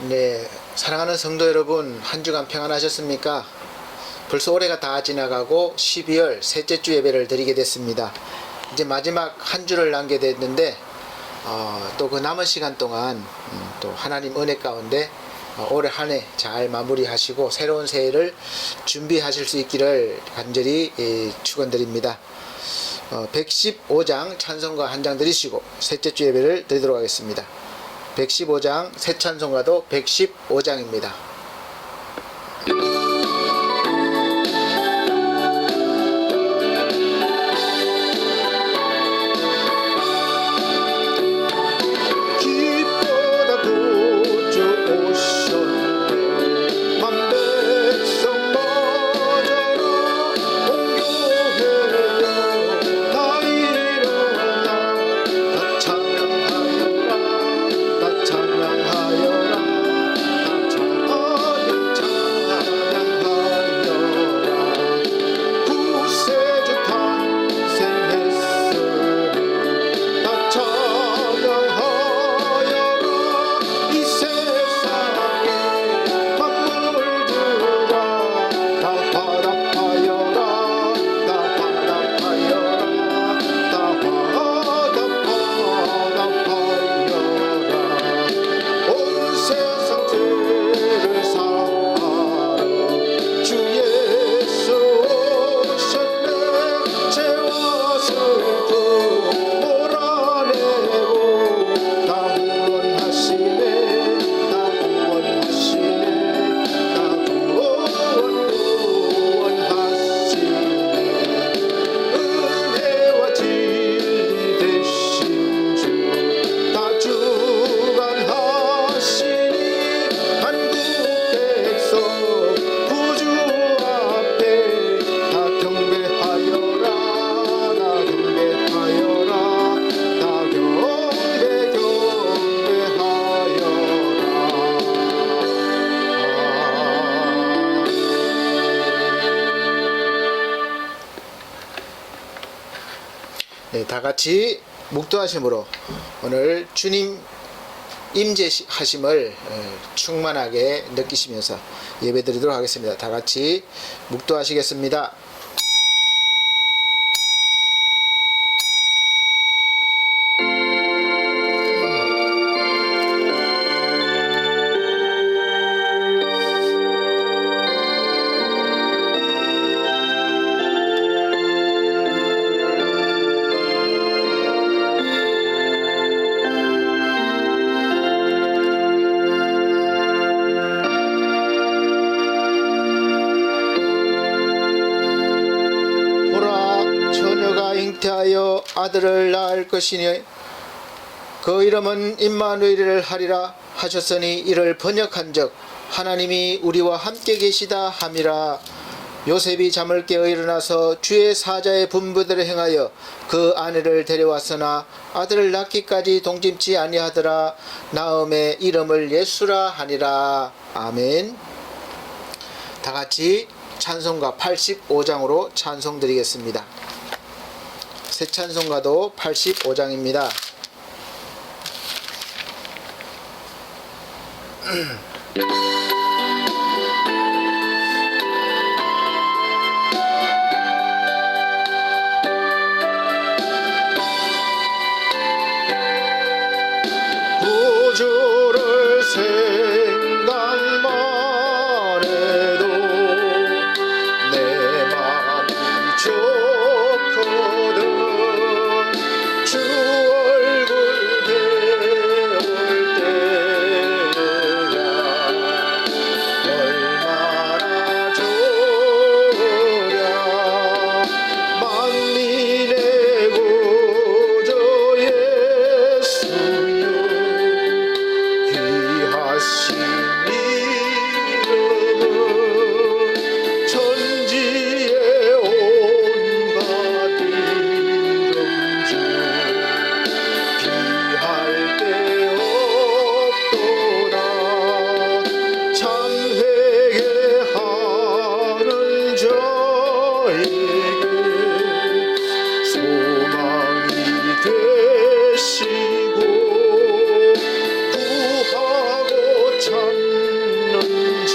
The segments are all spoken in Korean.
네, 사랑하는 성도 여러분, 한 주간 평안하셨습니까? 벌써 올해가 다 지나가고 12월 셋째 주 예배를 드리게 됐습니다. 이제 마지막 한 주를 남게 됐는데 또 그 남은 시간 동안 또 하나님 은혜 가운데 올해 한 해 잘 마무리하시고 새로운 새해를 준비하실 수 있기를 간절히 축원드립니다. 115장 찬송가 한 장 드리시고 셋째 주 예배를 드리도록 하겠습니다. 115장 새 찬송가도 115장입니다. 네, 다 같이 묵도하심으로 오늘 주님 임재하심을 충만하게 느끼시면서 예배드리도록 하겠습니다. 다 같이 묵도하시겠습니다. 잉태하여 아들을 낳을 것이니 그 이름은 임마누엘을 하리라 하셨으니 이를 번역한즉 하나님이 우리와 함께 계시다 함이라. 요셉이 잠을 깨어 일어나서 주의 사자의 분부대로 행하여 그 아내를 데려왔으나 아들을 낳기까지 동짐치 아니하더라. 낳음에 이름을 예수라 하니라. 아멘. 다 같이 찬송가 85장으로 찬송드리겠습니다. 새 찬송가도 85장입니다. 구주를 생각만 해도 내 맘이 좋거든. 주 얼굴 배울 때야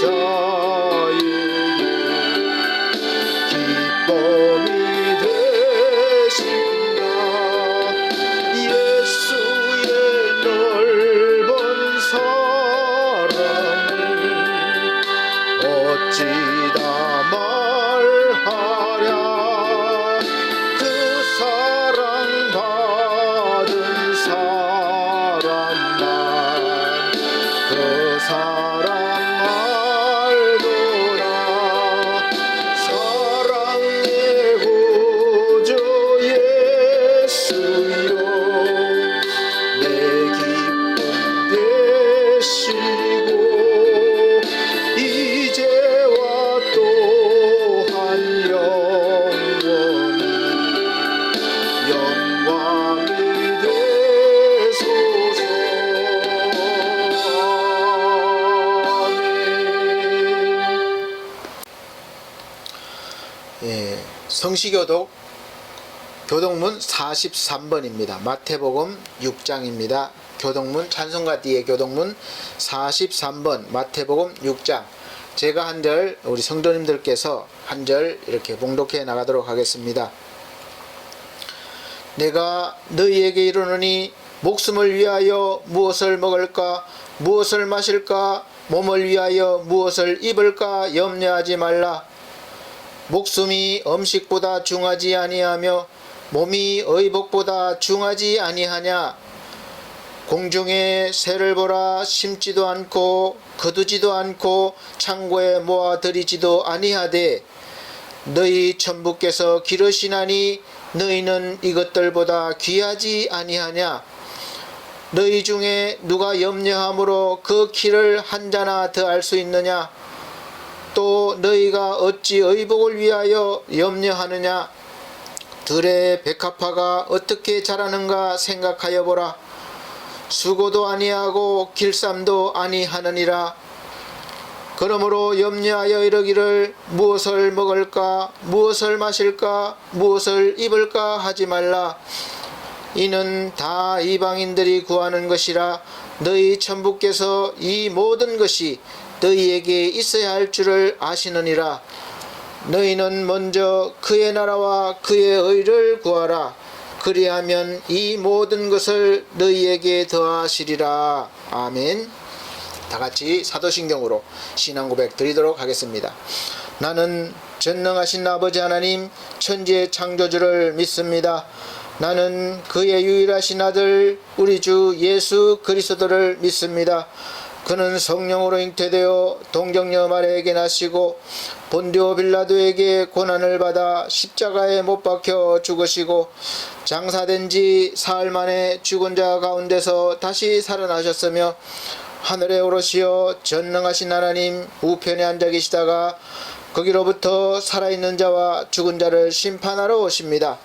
자에게 기쁨이 되신다. 예수의 넓은 사랑을 어찌다 말하랴. 그 사랑 받은 사람만 그 사랑 알더라. 사랑의 구주 예수여 내 기쁨 되시고 이제와 또한 영원히 되소서. 예, 성시교독 교독문 43번입니다. 마태복음 6장입니다. 교독문 찬송가 뒤에 교독문 43번 마태복음 6장. 제가 한 절, 우리 성도님들께서 한 절 이렇게 봉독해 나가도록 하겠습니다. 내가 너희에게 이르노니 목숨을 위하여 무엇을 먹을까 무엇을 마실까 몸을 위하여 무엇을 입을까 염려하지 말라. 목숨이 음식보다 중하지 아니하며 몸이 의복보다 중하지 아니하냐. 공중의 새를 보라. 심지도 않고 거두지도 않고 창고에 모아들이지도 아니하되 너희 천부께서 기르시나니 너희는 이것들보다 귀하지 아니하냐. 너희 중에 누가 염려함으로 그 키를 한 자나 더할 수 있느냐. 또 너희가 어찌 의복을 위하여 염려하느냐. 들의 백합화가 어떻게 자라는가 생각하여 보라. 수고도 아니하고 길쌈도 아니하느니라. 그러므로 염려하여 이르기를 무엇을 먹을까 무엇을 마실까 무엇을 입을까 하지 말라. 이는 다 이방인들이 구하는 것이라. 너희 천부께서 이 모든 것이 너희에게 있어야 할 줄을 아시느니라. 너희는 먼저 그의 나라와 그의 의를 구하라. 그리하면 이 모든 것을 너희에게 더하시리라. 아멘. 다같이 사도신경으로 신앙 고백 드리도록 하겠습니다. 나는 전능하신 아버지 하나님 천지의 창조주를 믿습니다. 나는 그의 유일하신 아들 우리 주 예수 그리스도를 믿습니다. 그는 성령으로 잉태되어 동정녀 마리아에게 나시고 본디오 빌라도에게 고난을 받아 십자가에 못 박혀 죽으시고 장사된 지 사흘 만에 죽은 자 가운데서 다시 살아나셨으며 하늘에 오르시어 전능하신 하나님 우편에 앉아 계시다가 거기로부터 살아있는 자와 죽은 자를 심판하러 오십니다.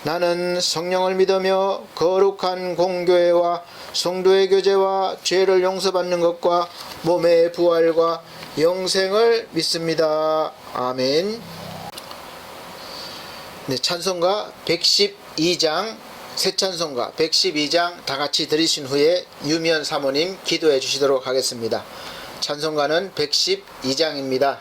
나는 성령을 믿으며 거룩한 공교회와 성도의 교제와 죄를 용서받는 것과 몸의 부활과 영생을 믿습니다. 아멘. 네, 찬송가 112장 새 찬송가 112장 다같이 들으신 후에 유미연 사모님 기도해 주시도록 하겠습니다. 찬송가는 112장입니다.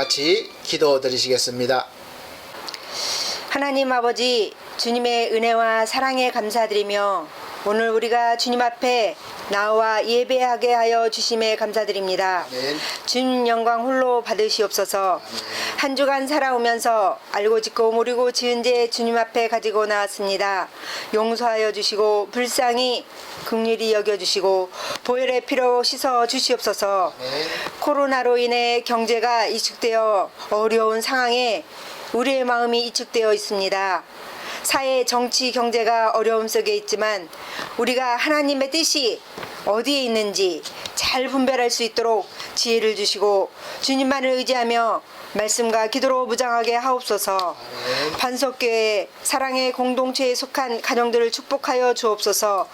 같이 기도 드리시겠습니다. 하나님 아버지, 주님의 은혜와 사랑에 감사드리며 오늘 우리가 주님 앞에 나와 예배하게 하여 주심에 감사드립니다. 아멘. 주님 영광 홀로 받으시옵소서. 한 주간 살아오면서 알고 짓고 모르고 지은 죄 주님 앞에 가지고 나왔습니다. 용서하여 주시고 불쌍히 긍휼히 여겨주시고 보혈의 피로 씻어 주시옵소서. 아멘. 코로나로 인해 경제가 이축되어 어려운 상황에 우리의 마음이 이축되어 있습니다. 사회, 정치, 경제가 어려움 속에 있지만 우리가 하나님의 뜻이 어디에 있는지 잘 분별할 수 있도록 지혜를 주시고 주님만을 의지하며 말씀과 기도로 무장하게 하옵소서. 아멘. 반석교회 사랑의 공동체에 속한 가정들을 축복하여 주옵소서.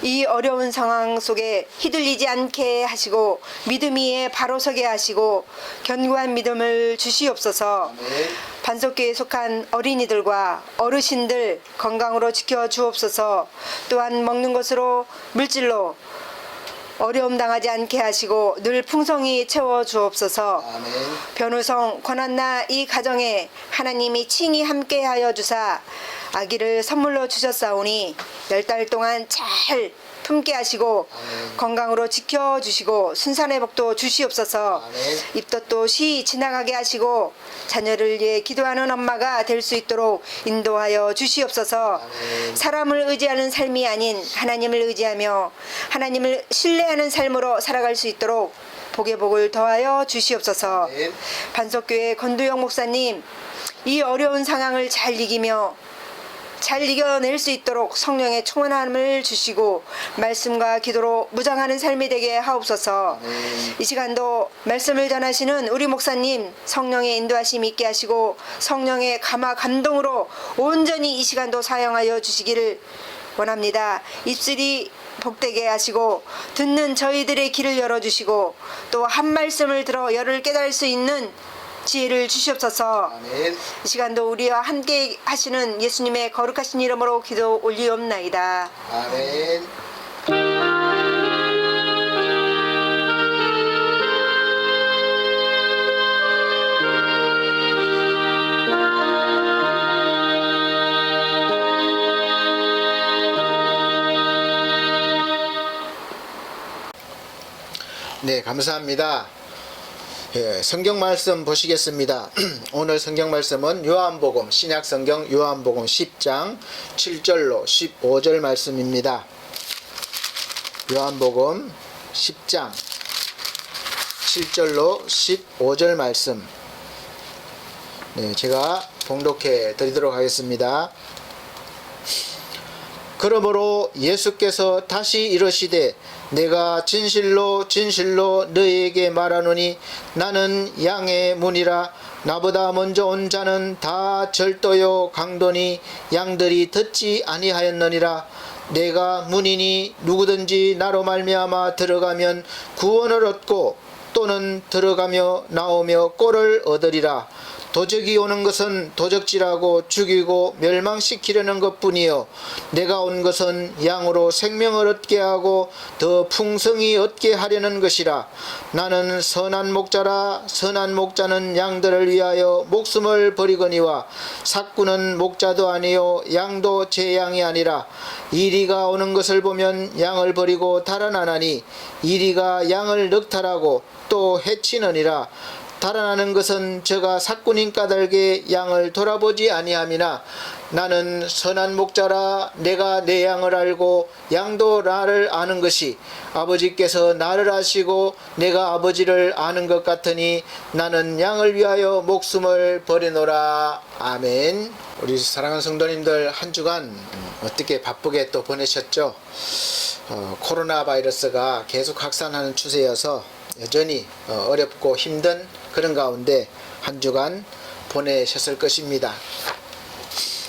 이 어려운 상황 속에 휘둘리지 않게 하시고 믿음 위에 바로 서게 하시고 견고한 믿음을 주시옵소서. 아멘. 반석교회에 속한 어린이들과 어르신들 건강으로 지켜 주옵소서. 또한 먹는 것으로 물질로 어려움 당하지 않게 하시고 늘 풍성히 채워 주옵소서. 아멘. 변우성 권한나 이 가정에 하나님이 친히 함께하여 주사 아기를 선물로 주셨사오니 10달 동안 잘 품게 하시고 아멘. 건강으로 지켜주시고 순산의 복도 주시옵소서. 아멘. 입덧도 쉬 지나가게 하시고 자녀를 위해 기도하는 엄마가 될 수 있도록 인도하여 주시옵소서. 아멘. 사람을 의지하는 삶이 아닌 하나님을 의지하며 하나님을 신뢰하는 삶으로 살아갈 수 있도록 복의 복을 더하여 주시옵소서. 아멘. 반석교회 권두영 목사님, 이 어려운 상황을 잘 이기며 잘 이겨낼 수 있도록 성령의 충만함을 주시고 말씀과 기도로 무장하는 삶이 되게 하옵소서. 이 시간도 말씀을 전하시는 우리 목사님 성령의 인도하심 있게 하시고 성령의 감화 감동으로 온전히 이 시간도 사용하여 주시기를 원합니다. 입술이 복되게 하시고 듣는 저희들의 귀를 열어주시고 또 한 말씀을 들어 열을 깨달을 수 있는 지혜를 주시옵소서. 아멘. 이 시간도 우리와 함께 하시는 예수님의 거룩하신 이름으로 기도 올리옵나이다. 아멘. 네, 감사합니다. 예, 성경 말씀 보시겠습니다. 오늘 성경 말씀은 요한복음, 신약 성경 요한복음 10장 7절로 15절 말씀입니다. 요한복음 10장 7절로 15절 말씀. 네, 제가 봉독해 드리도록 하겠습니다. 그러므로 예수께서 다시 이르시되 내가 진실로 진실로 너희에게 말하노니 나는 양의 문이라. 나보다 먼저 온 자는 다 절도요 강도니 양들이 듣지 아니하였느니라. 내가 문이니 누구든지 나로 말미암아 들어가면 구원을 얻고 또는 들어가며 나오며 꼴을 얻으리라. 도적이 오는 것은 도적질하고 죽이고 멸망시키려는 것뿐이요 내가 온 것은 양으로 생명을 얻게 하고 더 풍성히 얻게 하려는 것이라. 나는 선한 목자라. 선한 목자는 양들을 위하여 목숨을 버리거니와 삭구는 목자도 아니요 양도 제 양이 아니라. 이리가 오는 것을 보면 양을 버리고 달아나나니 이리가 양을 넉탈하고 또 해치느니라. 달아나는 것은 저가 삭군인 까닭에 양을 돌아보지 아니함이나 나는 선한 목자라. 내가 내 양을 알고 양도 나를 아는 것이 아버지께서 나를 아시고 내가 아버지를 아는 것 같으니 나는 양을 위하여 목숨을 버리노라. 아멘. 우리 사랑하는 성도님들 한 주간 어떻게 바쁘게 또 보내셨죠? 코로나 바이러스가 계속 확산하는 추세여서 여전히 어렵고 힘든 그런 가운데 한 주간 보내셨을 것입니다.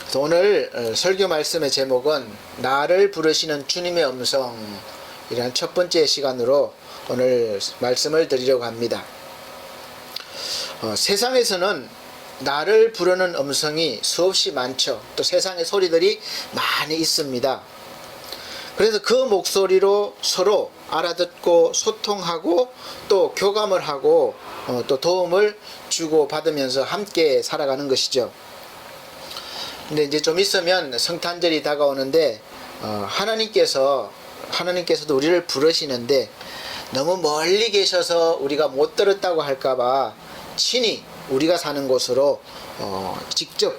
그래서 오늘 설교 말씀의 제목은 나를 부르시는 주님의 음성이라는 첫 번째 시간으로 오늘 말씀을 드리려고 합니다. 세상에서는 나를 부르는 음성이 수없이 많죠. 또 세상의 소리들이 많이 있습니다. 그래서 그 목소리로 서로 알아듣고 소통하고 또 교감을 하고 또 도움을 주고 받으면서 함께 살아가는 것이죠. 근데 이제 좀 있으면 성탄절이 다가오는데 하나님께서도 우리를 부르시는데 너무 멀리 계셔서 우리가 못 들었다고 할까봐 친히 우리가 사는 곳으로 직접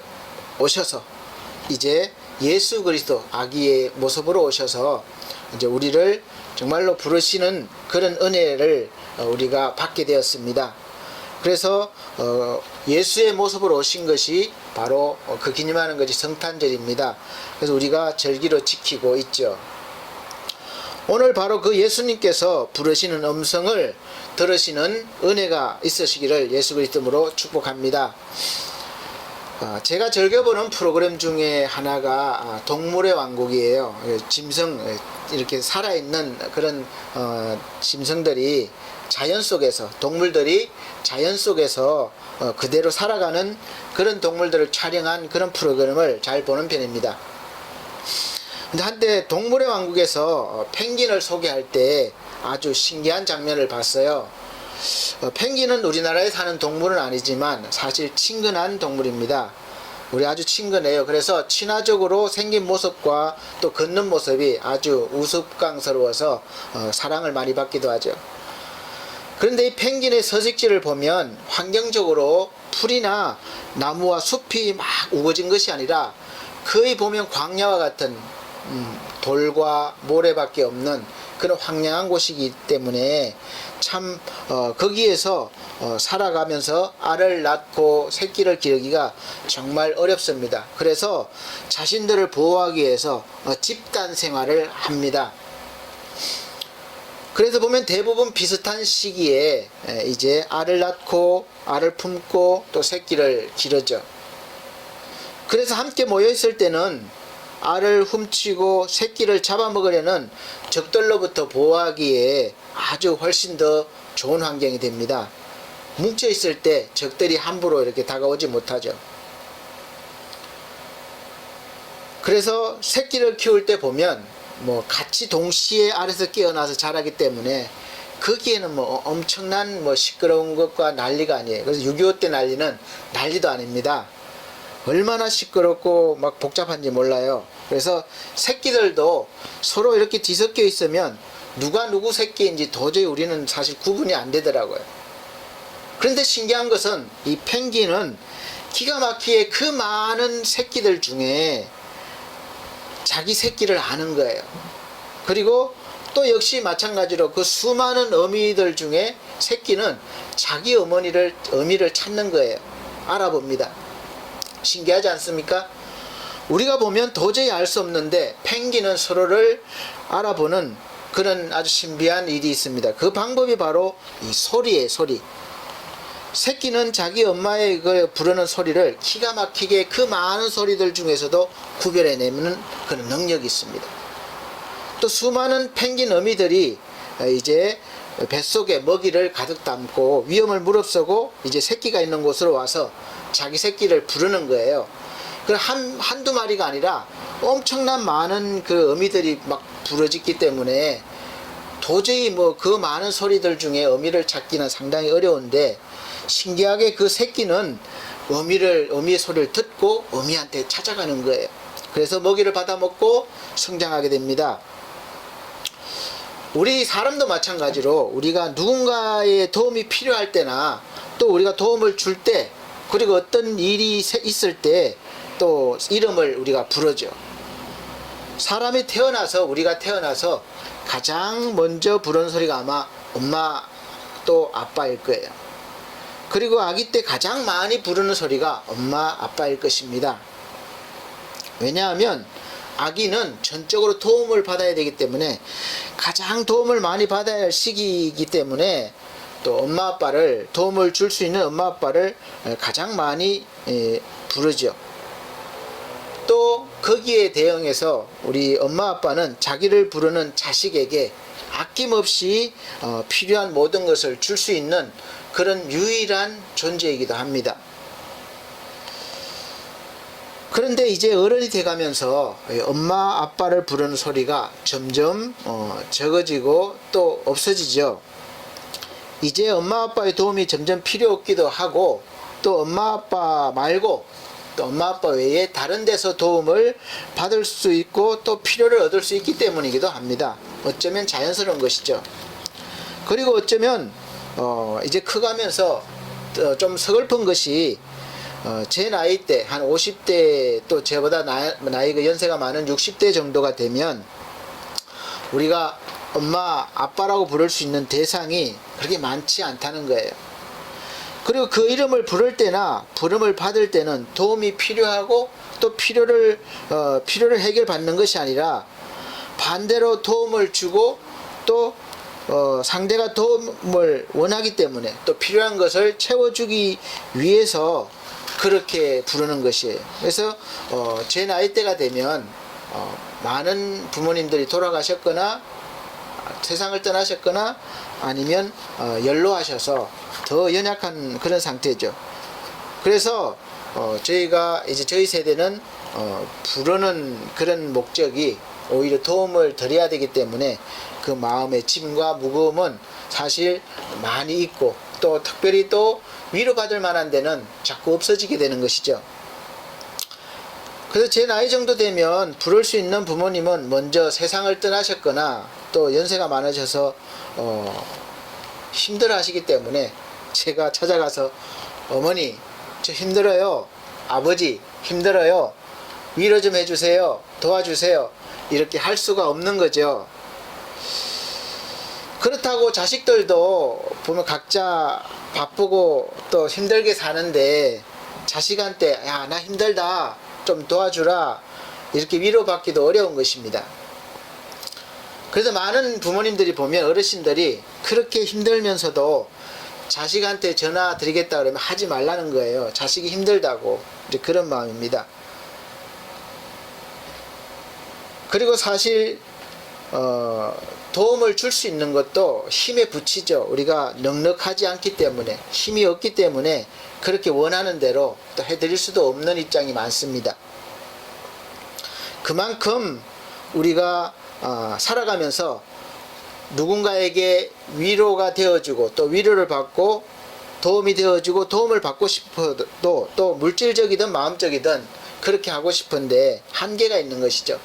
오셔서 이제 예수 그리스도 아기의 모습으로 오셔서 이제 우리를 정말로 부르시는 그런 은혜를 우리가 받게 되었습니다. 그래서 예수의 모습으로 오신 것이 바로 그 기념하는 것이 성탄절입니다. 그래서 우리가 절기로 지키고 있죠. 오늘 바로 그 예수님께서 부르시는 음성을 들으시는 은혜가 있으시기를 예수 그리스도로 축복합니다. 제가 즐겨보는 프로그램 중에 하나가 동물의 왕국이에요. 짐승, 이렇게 살아있는 그런 짐승들이 자연 속에서, 동물들이 자연 속에서 그대로 살아가는 그런 동물들을 촬영한 그런 프로그램을 잘 보는 편입니다. 근데 한때 동물의 왕국에서 펭귄을 소개할 때 아주 신기한 장면을 봤어요. 펭귄은 우리나라에 사는 동물은 아니지만 사실 친근한 동물입니다. 우리 아주 친근해요. 그래서 친화적으로 생긴 모습과 또 걷는 모습이 아주 우스꽝스러워서 사랑을 많이 받기도 하죠. 그런데 이 펭귄의 서식지를 보면 환경적으로 풀이나 나무와 숲이 막 우거진 것이 아니라 거의 보면 광야와 같은 돌과 모래밖에 없는 그런 황량한 곳이기 때문에 참 거기에서 살아가면서 알을 낳고 새끼를 기르기가 정말 어렵습니다. 그래서 자신들을 보호하기 위해서 집단 생활을 합니다. 그래서 보면 대부분 비슷한 시기에 이제 알을 낳고 알을 품고 또 새끼를 기르죠. 그래서 함께 모여 있을 때는 알을 훔치고 새끼를 잡아먹으려는 적들로부터 보호하기에 아주 훨씬 더 좋은 환경이 됩니다. 뭉쳐 있을 때 적들이 함부로 이렇게 다가오지 못하죠. 그래서 새끼를 키울 때 보면 같이 동시에 알에서 깨어나서 자라기 때문에 거기에는 엄청난 시끄러운 것과 난리가 아니에요. 그래서 6.25 때 난리는 난리도 아닙니다. 얼마나 시끄럽고 막 복잡한지 몰라요. 그래서 새끼들도 서로 이렇게 뒤섞여 있으면 누가 누구 새끼인지 도저히 우리는 사실 구분이 안 되더라고요. 그런데 신기한 것은 이 펭귄은 기가 막히게 그 많은 새끼들 중에 자기 새끼를 아는 거예요. 그리고 또 역시 마찬가지로 그 수많은 어미들 중에 새끼는 자기 어미를 찾는 거예요. 알아봅니다. 신기하지 않습니까? 우리가 보면 도저히 알 수 없는데 펭귄은 서로를 알아보는 그런 아주 신비한 일이 있습니다. 그 방법이 바로 이 소리예요. 소리. 새끼는 자기 엄마의 그 부르는 소리를 기가 막히게 그 많은 소리들 중에서도 구별해내는 그런 능력이 있습니다. 또 수많은 펭귄 어미들이 이제 뱃속에 먹이를 가득 담고 위험을 무릅쓰고 이제 새끼가 있는 곳으로 와서 자기 새끼를 부르는 거예요. 그 한두 마리가 아니라 엄청난 많은 그 어미들이 막 부러졌기 때문에 도저히 그 많은 소리들 중에 어미를 찾기는 상당히 어려운데 신기하게 그 새끼는 어미의 소리를 듣고 어미한테 찾아가는 거예요. 그래서 먹이를 받아 먹고 성장하게 됩니다. 우리 사람도 마찬가지로 우리가 누군가의 도움이 필요할 때나 또 우리가 도움을 줄 때 그리고 어떤 일이 있을 때 또 이름을 우리가 부르죠. 우리가 태어나서 가장 먼저 부르는 소리가 아마 엄마 또 아빠일 거예요. 그리고 아기 때 가장 많이 부르는 소리가 엄마 아빠일 것입니다. 왜냐하면 아기는 전적으로 도움을 받아야 되기 때문에 가장 도움을 많이 받아야 할 시기이기 때문에 또 엄마 아빠를 도움을 줄 수 있는 엄마 아빠를 가장 많이 부르죠. 또 거기에 대응해서 우리 엄마 아빠는 자기를 부르는 자식에게 아낌없이 필요한 모든 것을 줄 수 있는 그런 유일한 존재이기도 합니다. 그런데 이제 어른이 돼가면서 엄마 아빠를 부르는 소리가 점점 적어지고 또 없어지죠. 이제 엄마 아빠의 도움이 점점 필요 없기도 하고, 또 엄마 아빠 말고 또 엄마 아빠 외에 다른 데서 도움을 받을 수 있고 또 필요를 얻을 수 있기 때문이기도 합니다. 어쩌면 자연스러운 것이죠. 그리고 어쩌면 이제 커가면서 좀 서글픈 것이 제 나이 때 한 50대, 또 저보다 나이가 연세가 많은 60대 정도가 되면 우리가 엄마 아빠라고 부를 수 있는 대상이 그렇게 많지 않다는 거예요. 그리고 그 이름을 부를 때나 부름을 받을 때는 도움이 필요하고 또 필요를 해결받는 것이 아니라 반대로 도움을 주고 또 상대가 도움을 원하기 때문에 또 필요한 것을 채워주기 위해서 그렇게 부르는 것이에요. 그래서 제 나이대가 되면 많은 부모님들이 돌아가셨거나 세상을 떠나셨거나 아니면 연로하셔서 더 연약한 그런 상태죠. 그래서 저희가 이제 저희 세대는 부르는 그런 목적이 오히려 도움을 드려야 되기 때문에 그 마음의 짐과 무거움은 사실 많이 있고, 또 특별히 또 위로받을 만한 데는 자꾸 없어지게 되는 것이죠. 그래서 제 나이 정도 되면 부를 수 있는 부모님은 먼저 세상을 떠나셨거나 또 연세가 많으셔서 힘들어 하시기 때문에 제가 찾아가서 어머니 저 힘들어요, 아버지 힘들어요, 위로 좀 해주세요, 도와주세요, 이렇게 할 수가 없는 거죠. 그렇다고 자식들도 보면 각자 바쁘고 또 힘들게 사는데 자식한테 야 나 힘들다 좀 도와주라 이렇게 위로받기도 어려운 것입니다. 그래서 많은 부모님들이 보면 어르신들이 그렇게 힘들면서도 자식한테 전화 드리겠다 그러면 하지 말라는 거예요. 자식이 힘들다고. 이제 그런 마음입니다. 그리고 사실 도움을 줄 수 있는 것도 힘에 부치죠. 우리가 넉넉하지 않기 때문에, 힘이 없기 때문에 그렇게 원하는 대로 또 해드릴 수도 없는 입장이 많습니다. 그만큼 우리가 살아가면서 누군가에게 위로가 되어주고 또 위로를 받고 도움이 되어주고 도움을 받고 싶어도 또 물질적이든 마음적이든 그렇게 하고 싶은데 한계가 있는 것이죠.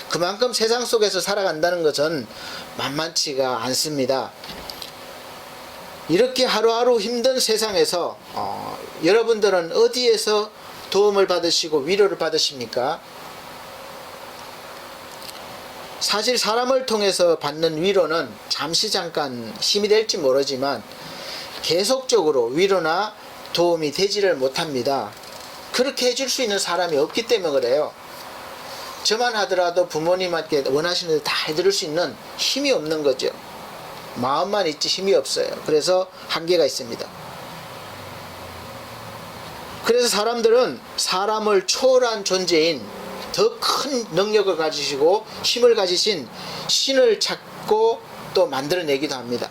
그만큼 세상 속에서 살아간다는 것은 만만치가 않습니다. 이렇게 하루하루 힘든 세상에서 여러분들은 어디에서 도움을 받으시고 위로를 받으십니까? 사실 사람을 통해서 받는 위로는 잠시 잠깐 힘이 될지 모르지만 계속적으로 위로나 도움이 되지를 못합니다. 그렇게 해줄 수 있는 사람이 없기 때문에 그래요. 저만 하더라도 부모님한테 원하시는 대로 다 해드릴 수 있는 힘이 없는 거죠. 마음만 있지 힘이 없어요. 그래서 한계가 있습니다. 그래서 사람들은 사람을 초월한 존재인 더 큰 능력을 가지시고 힘을 가지신 신을 찾고 또 만들어내기도 합니다.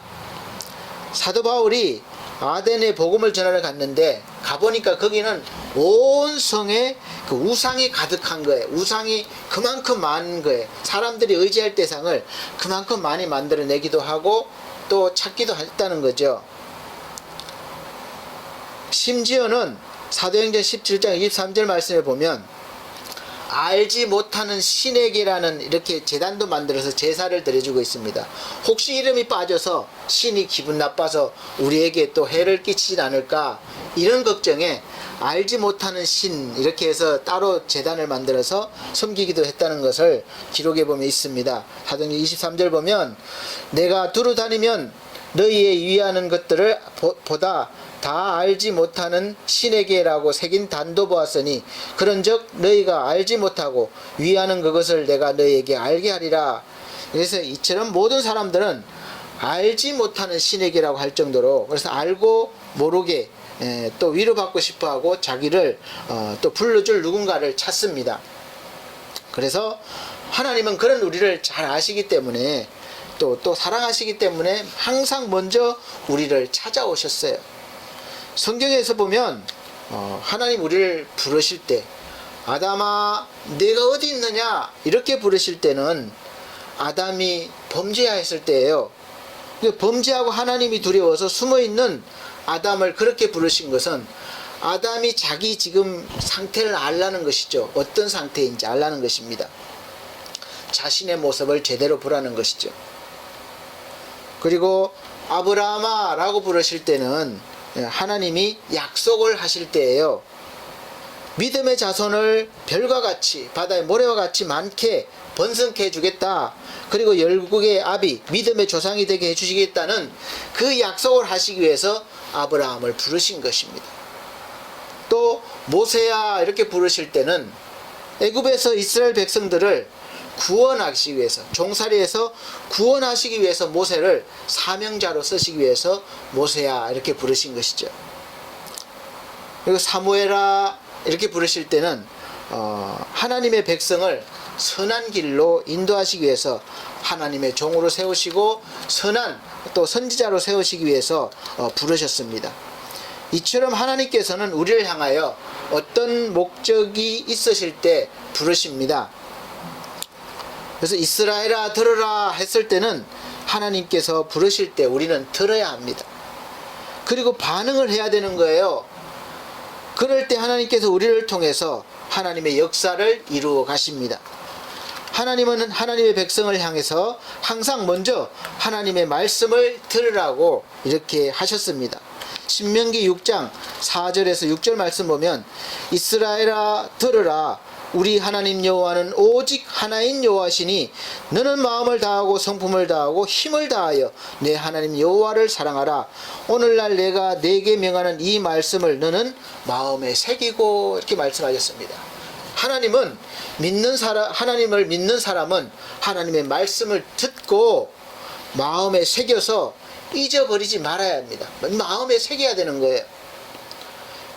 사도 바울이 아덴에 복음을 전하러 갔는데 가보니까 거기는 온 성에 그 우상이 가득한 거예요. 우상이 그만큼 많은 거예요. 사람들이 의지할 대상을 그만큼 많이 만들어내기도 하고 또 찾기도 했다는 거죠. 심지어는 사도행전 17장 23절 말씀에 보면 알지 못하는 신에게라는 이렇게 제단도 만들어서 제사를 드려주고 있습니다. 혹시 이름이 빠져서 신이 기분 나빠서 우리에게 또 해를 끼치진 않을까 이런 걱정에 알지 못하는 신 이렇게 해서 따로 제단을 만들어서 섬기기도 했다는 것을 기록해 보면 있습니다. 사도행전 23절 보면 내가 두루 다니면 너희의 위하는 것들을 보다 다 알지 못하는 신에게라고 새긴 단도 보았으니 그런즉 너희가 알지 못하고 위하는 그것을 내가 너희에게 알게 하리라. 그래서 이처럼 모든 사람들은 알지 못하는 신에게라고 할 정도로, 그래서 알고 모르게 또 위로받고 싶어하고 자기를 또 불러줄 누군가를 찾습니다. 그래서 하나님은 그런 우리를 잘 아시기 때문에 또 사랑하시기 때문에 항상 먼저 우리를 찾아오셨어요. 성경에서 보면 하나님 우리를 부르실 때 아담아 내가 어디 있느냐 이렇게 부르실 때는 아담이 범죄하였을 때예요. 범죄하고 하나님이 두려워서 숨어있는 아담을 그렇게 부르신 것은 아담이 자기 지금 상태를 알라는 것이죠. 어떤 상태인지 알라는 것입니다. 자신의 모습을 제대로 보라는 것이죠. 그리고 아브라함아 라고 부르실 때는 하나님이 약속을 하실 때예요. 믿음의 자손을 별과 같이 바다의 모래와 같이 많게 번성케 해주겠다. 그리고 열국의 아비 믿음의 조상이 되게 해주시겠다는 그 약속을 하시기 위해서 아브라함을 부르신 것입니다. 또 모세야 이렇게 부르실 때는 애굽에서 이스라엘 백성들을 구원하시기 위해서, 종살이에서 구원하시기 위해서 모세를 사명자로 쓰시기 위해서 모세야 이렇게 부르신 것이죠. 그리고 사무엘아 이렇게 부르실 때는 하나님의 백성을 선한 길로 인도하시기 위해서 하나님의 종으로 세우시고 선한 또 선지자로 세우시기 위해서 부르셨습니다. 이처럼 하나님께서는 우리를 향하여 어떤 목적이 있으실 때 부르십니다. 그래서 이스라엘아 들으라 했을 때는 하나님께서 부르실 때 우리는 들어야 합니다. 그리고 반응을 해야 되는 거예요. 그럴 때 하나님께서 우리를 통해서 하나님의 역사를 이루어 가십니다. 하나님은 하나님의 백성을 향해서 항상 먼저 하나님의 말씀을 들으라고 이렇게 하셨습니다. 신명기 6장 4절에서 6절 말씀 보면 이스라엘아 들으라 우리 하나님 여호와는 오직 하나인 여호와시니 너는 마음을 다하고 성품을 다하고 힘을 다하여 내 하나님 여호와를 사랑하라. 오늘날 내가 네게 명하는 이 말씀을 너는 마음에 새기고 이렇게 말씀하셨습니다. 하나님은 하나님을 믿는 사람은 하나님의 말씀을 듣고 마음에 새겨서 잊어버리지 말아야 합니다. 마음에 새겨야 되는 거예요.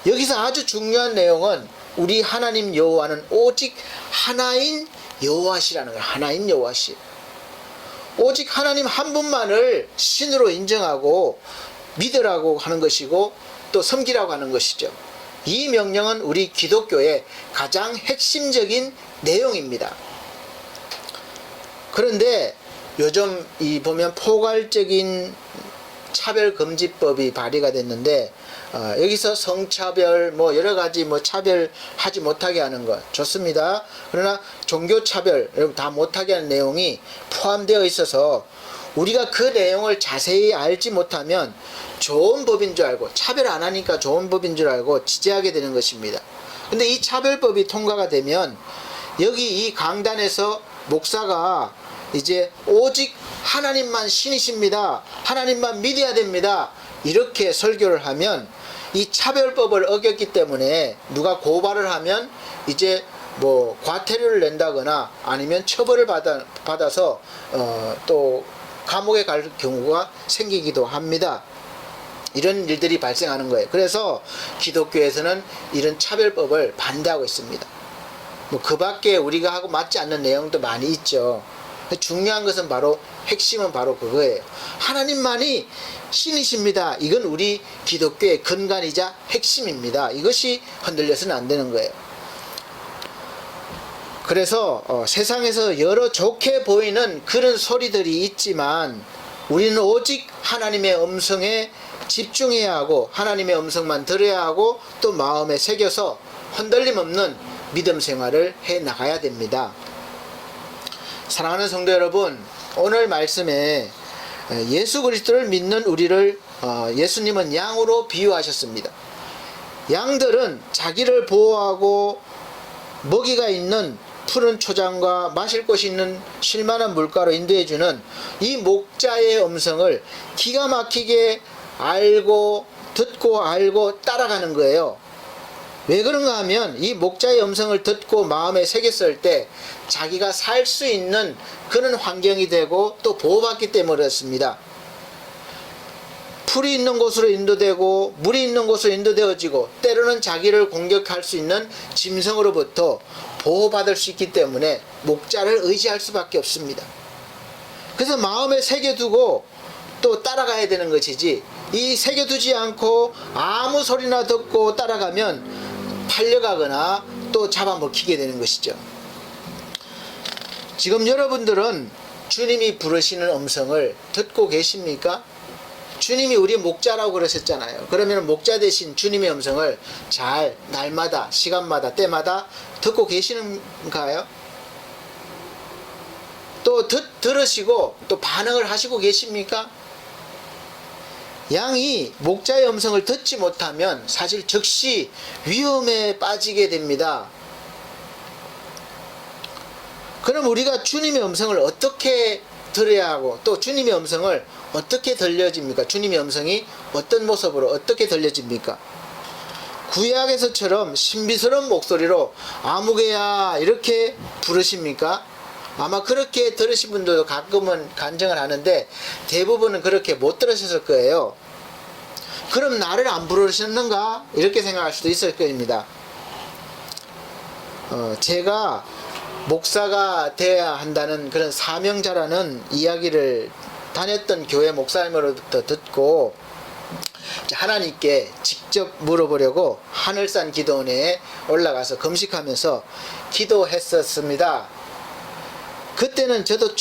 여기서 아주 중요한 내용은 우리 하나님 여호와는 오직 하나인 여호와시라는 거예요. 하나인 여호와시. 오직 하나님 한 분만을 신으로 인정하고 믿으라고 하는 것이고 또 섬기라고 하는 것이죠. 이 명령은 우리 기독교의 가장 핵심적인 내용입니다. 그런데 요즘 보면 포괄적인 차별금지법이 발의가 됐는데 여기서 성차별 여러가지 차별하지 못하게 하는 것 좋습니다. 그러나 종교차별 다 못하게 하는 내용이 포함되어 있어서 우리가 그 내용을 자세히 알지 못하면 좋은 법인 줄 알고 차별 안 하니까 좋은 법인 줄 알고 지지하게 되는 것입니다. 근데 이 차별법이 통과가 되면 여기 이 강단에서 목사가 이제 오직 하나님만 신이십니다. 하나님만 믿어야 됩니다. 이렇게 설교를 하면 이 차별법을 어겼기 때문에 누가 고발을 하면 이제 과태료를 낸다거나 아니면 처벌을 받아서 또 감옥에 갈 경우가 생기기도 합니다. 이런 일들이 발생하는 거예요. 그래서 기독교에서는 이런 차별법을 반대하고 있습니다. 그 밖에 우리가 하고 맞지 않는 내용도 많이 있죠. 중요한 것은 핵심은 바로 그거예요. 하나님만이 신이십니다. 이건 우리 기독교의 근간이자 핵심입니다. 이것이 흔들려서는 안 되는 거예요. 그래서 세상에서 여러 좋게 보이는 그런 소리들이 있지만 우리는 오직 하나님의 음성에 집중해야 하고 하나님의 음성만 들어야 하고 또 마음에 새겨서 흔들림 없는 믿음 생활을 해 나가야 됩니다. 사랑하는 성도 여러분, 오늘 말씀에 예수 그리스도를 믿는 우리를 예수님은 양으로 비유하셨습니다. 양들은 자기를 보호하고 먹이가 있는 푸른 초장과 마실 곳이 있는 쉴만한 물가로 인도해주는 이 목자의 음성을 기가 막히게 듣고 알고 따라가는 거예요. 왜 그런가 하면 이 목자의 음성을 듣고 마음에 새겼을 때 자기가 살 수 있는 그런 환경이 되고 또 보호받기 때문에 그렇습니다. 풀이 있는 곳으로 인도되고 물이 있는 곳으로 인도되어지고 때로는 자기를 공격할 수 있는 짐승으로부터 보호받을 수 있기 때문에 목자를 의지할 수밖에 없습니다. 그래서 마음에 새겨두고 또 따라가야 되는 것이지 이 새겨두지 않고 아무 소리나 듣고 따라가면 팔려가거나 또 잡아먹히게 되는 것이죠. 지금 여러분들은 주님이 부르시는 음성을 듣고 계십니까? 주님이 우리 목자라고 그러셨잖아요. 그러면 목자 대신 주님의 음성을 잘 날마다 시간마다 때마다 듣고 계시는가요? 또 들으시고 또 반응을 하시고 계십니까? 양이 목자의 음성을 듣지 못하면 사실 즉시 위험에 빠지게 됩니다. 그럼 우리가 주님의 음성을 어떻게 들어야 하고 또 주님의 음성을 어떻게 들려집니까? 주님의 음성이 어떤 모습으로 어떻게 들려집니까? 구약에서처럼 신비스러운 목소리로 아무개야 이렇게 부르십니까? 아마 그렇게 들으신 분들도 가끔은 간증을 하는데 대부분은 그렇게 못 들으셨을 거예요. 그럼 나를 안 부르셨는가? 이렇게 생각할 수도 있을 겁니다. 제가 목사가 되어야 한다는 그런 사명자라는 이야기를 다녔던 교회 목사님으로부터 듣고 하나님께 직접 물어보려고 하늘산 기도원에 올라가서 금식하면서 기도했었습니다. 그때는 저도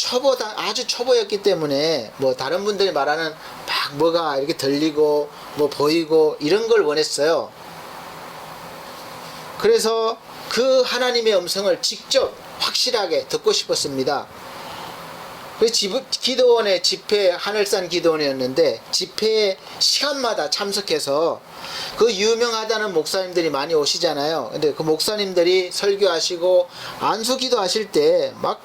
아주 초보였기 때문에 뭐 다른 분들이 말하는 막 뭐가 이렇게 들리고 뭐 보이고 이런 걸 원했어요. 그래서 그 하나님의 음성을 직접 확실하게 듣고 싶었습니다. 기도원의 집회, 하늘산 기도원이었는데 집회에 시간마다 참석해서 그 유명하다는 목사님들이 많이 오시잖아요. 근데 그 목사님들이 설교하시고 안수기도 하실 때 막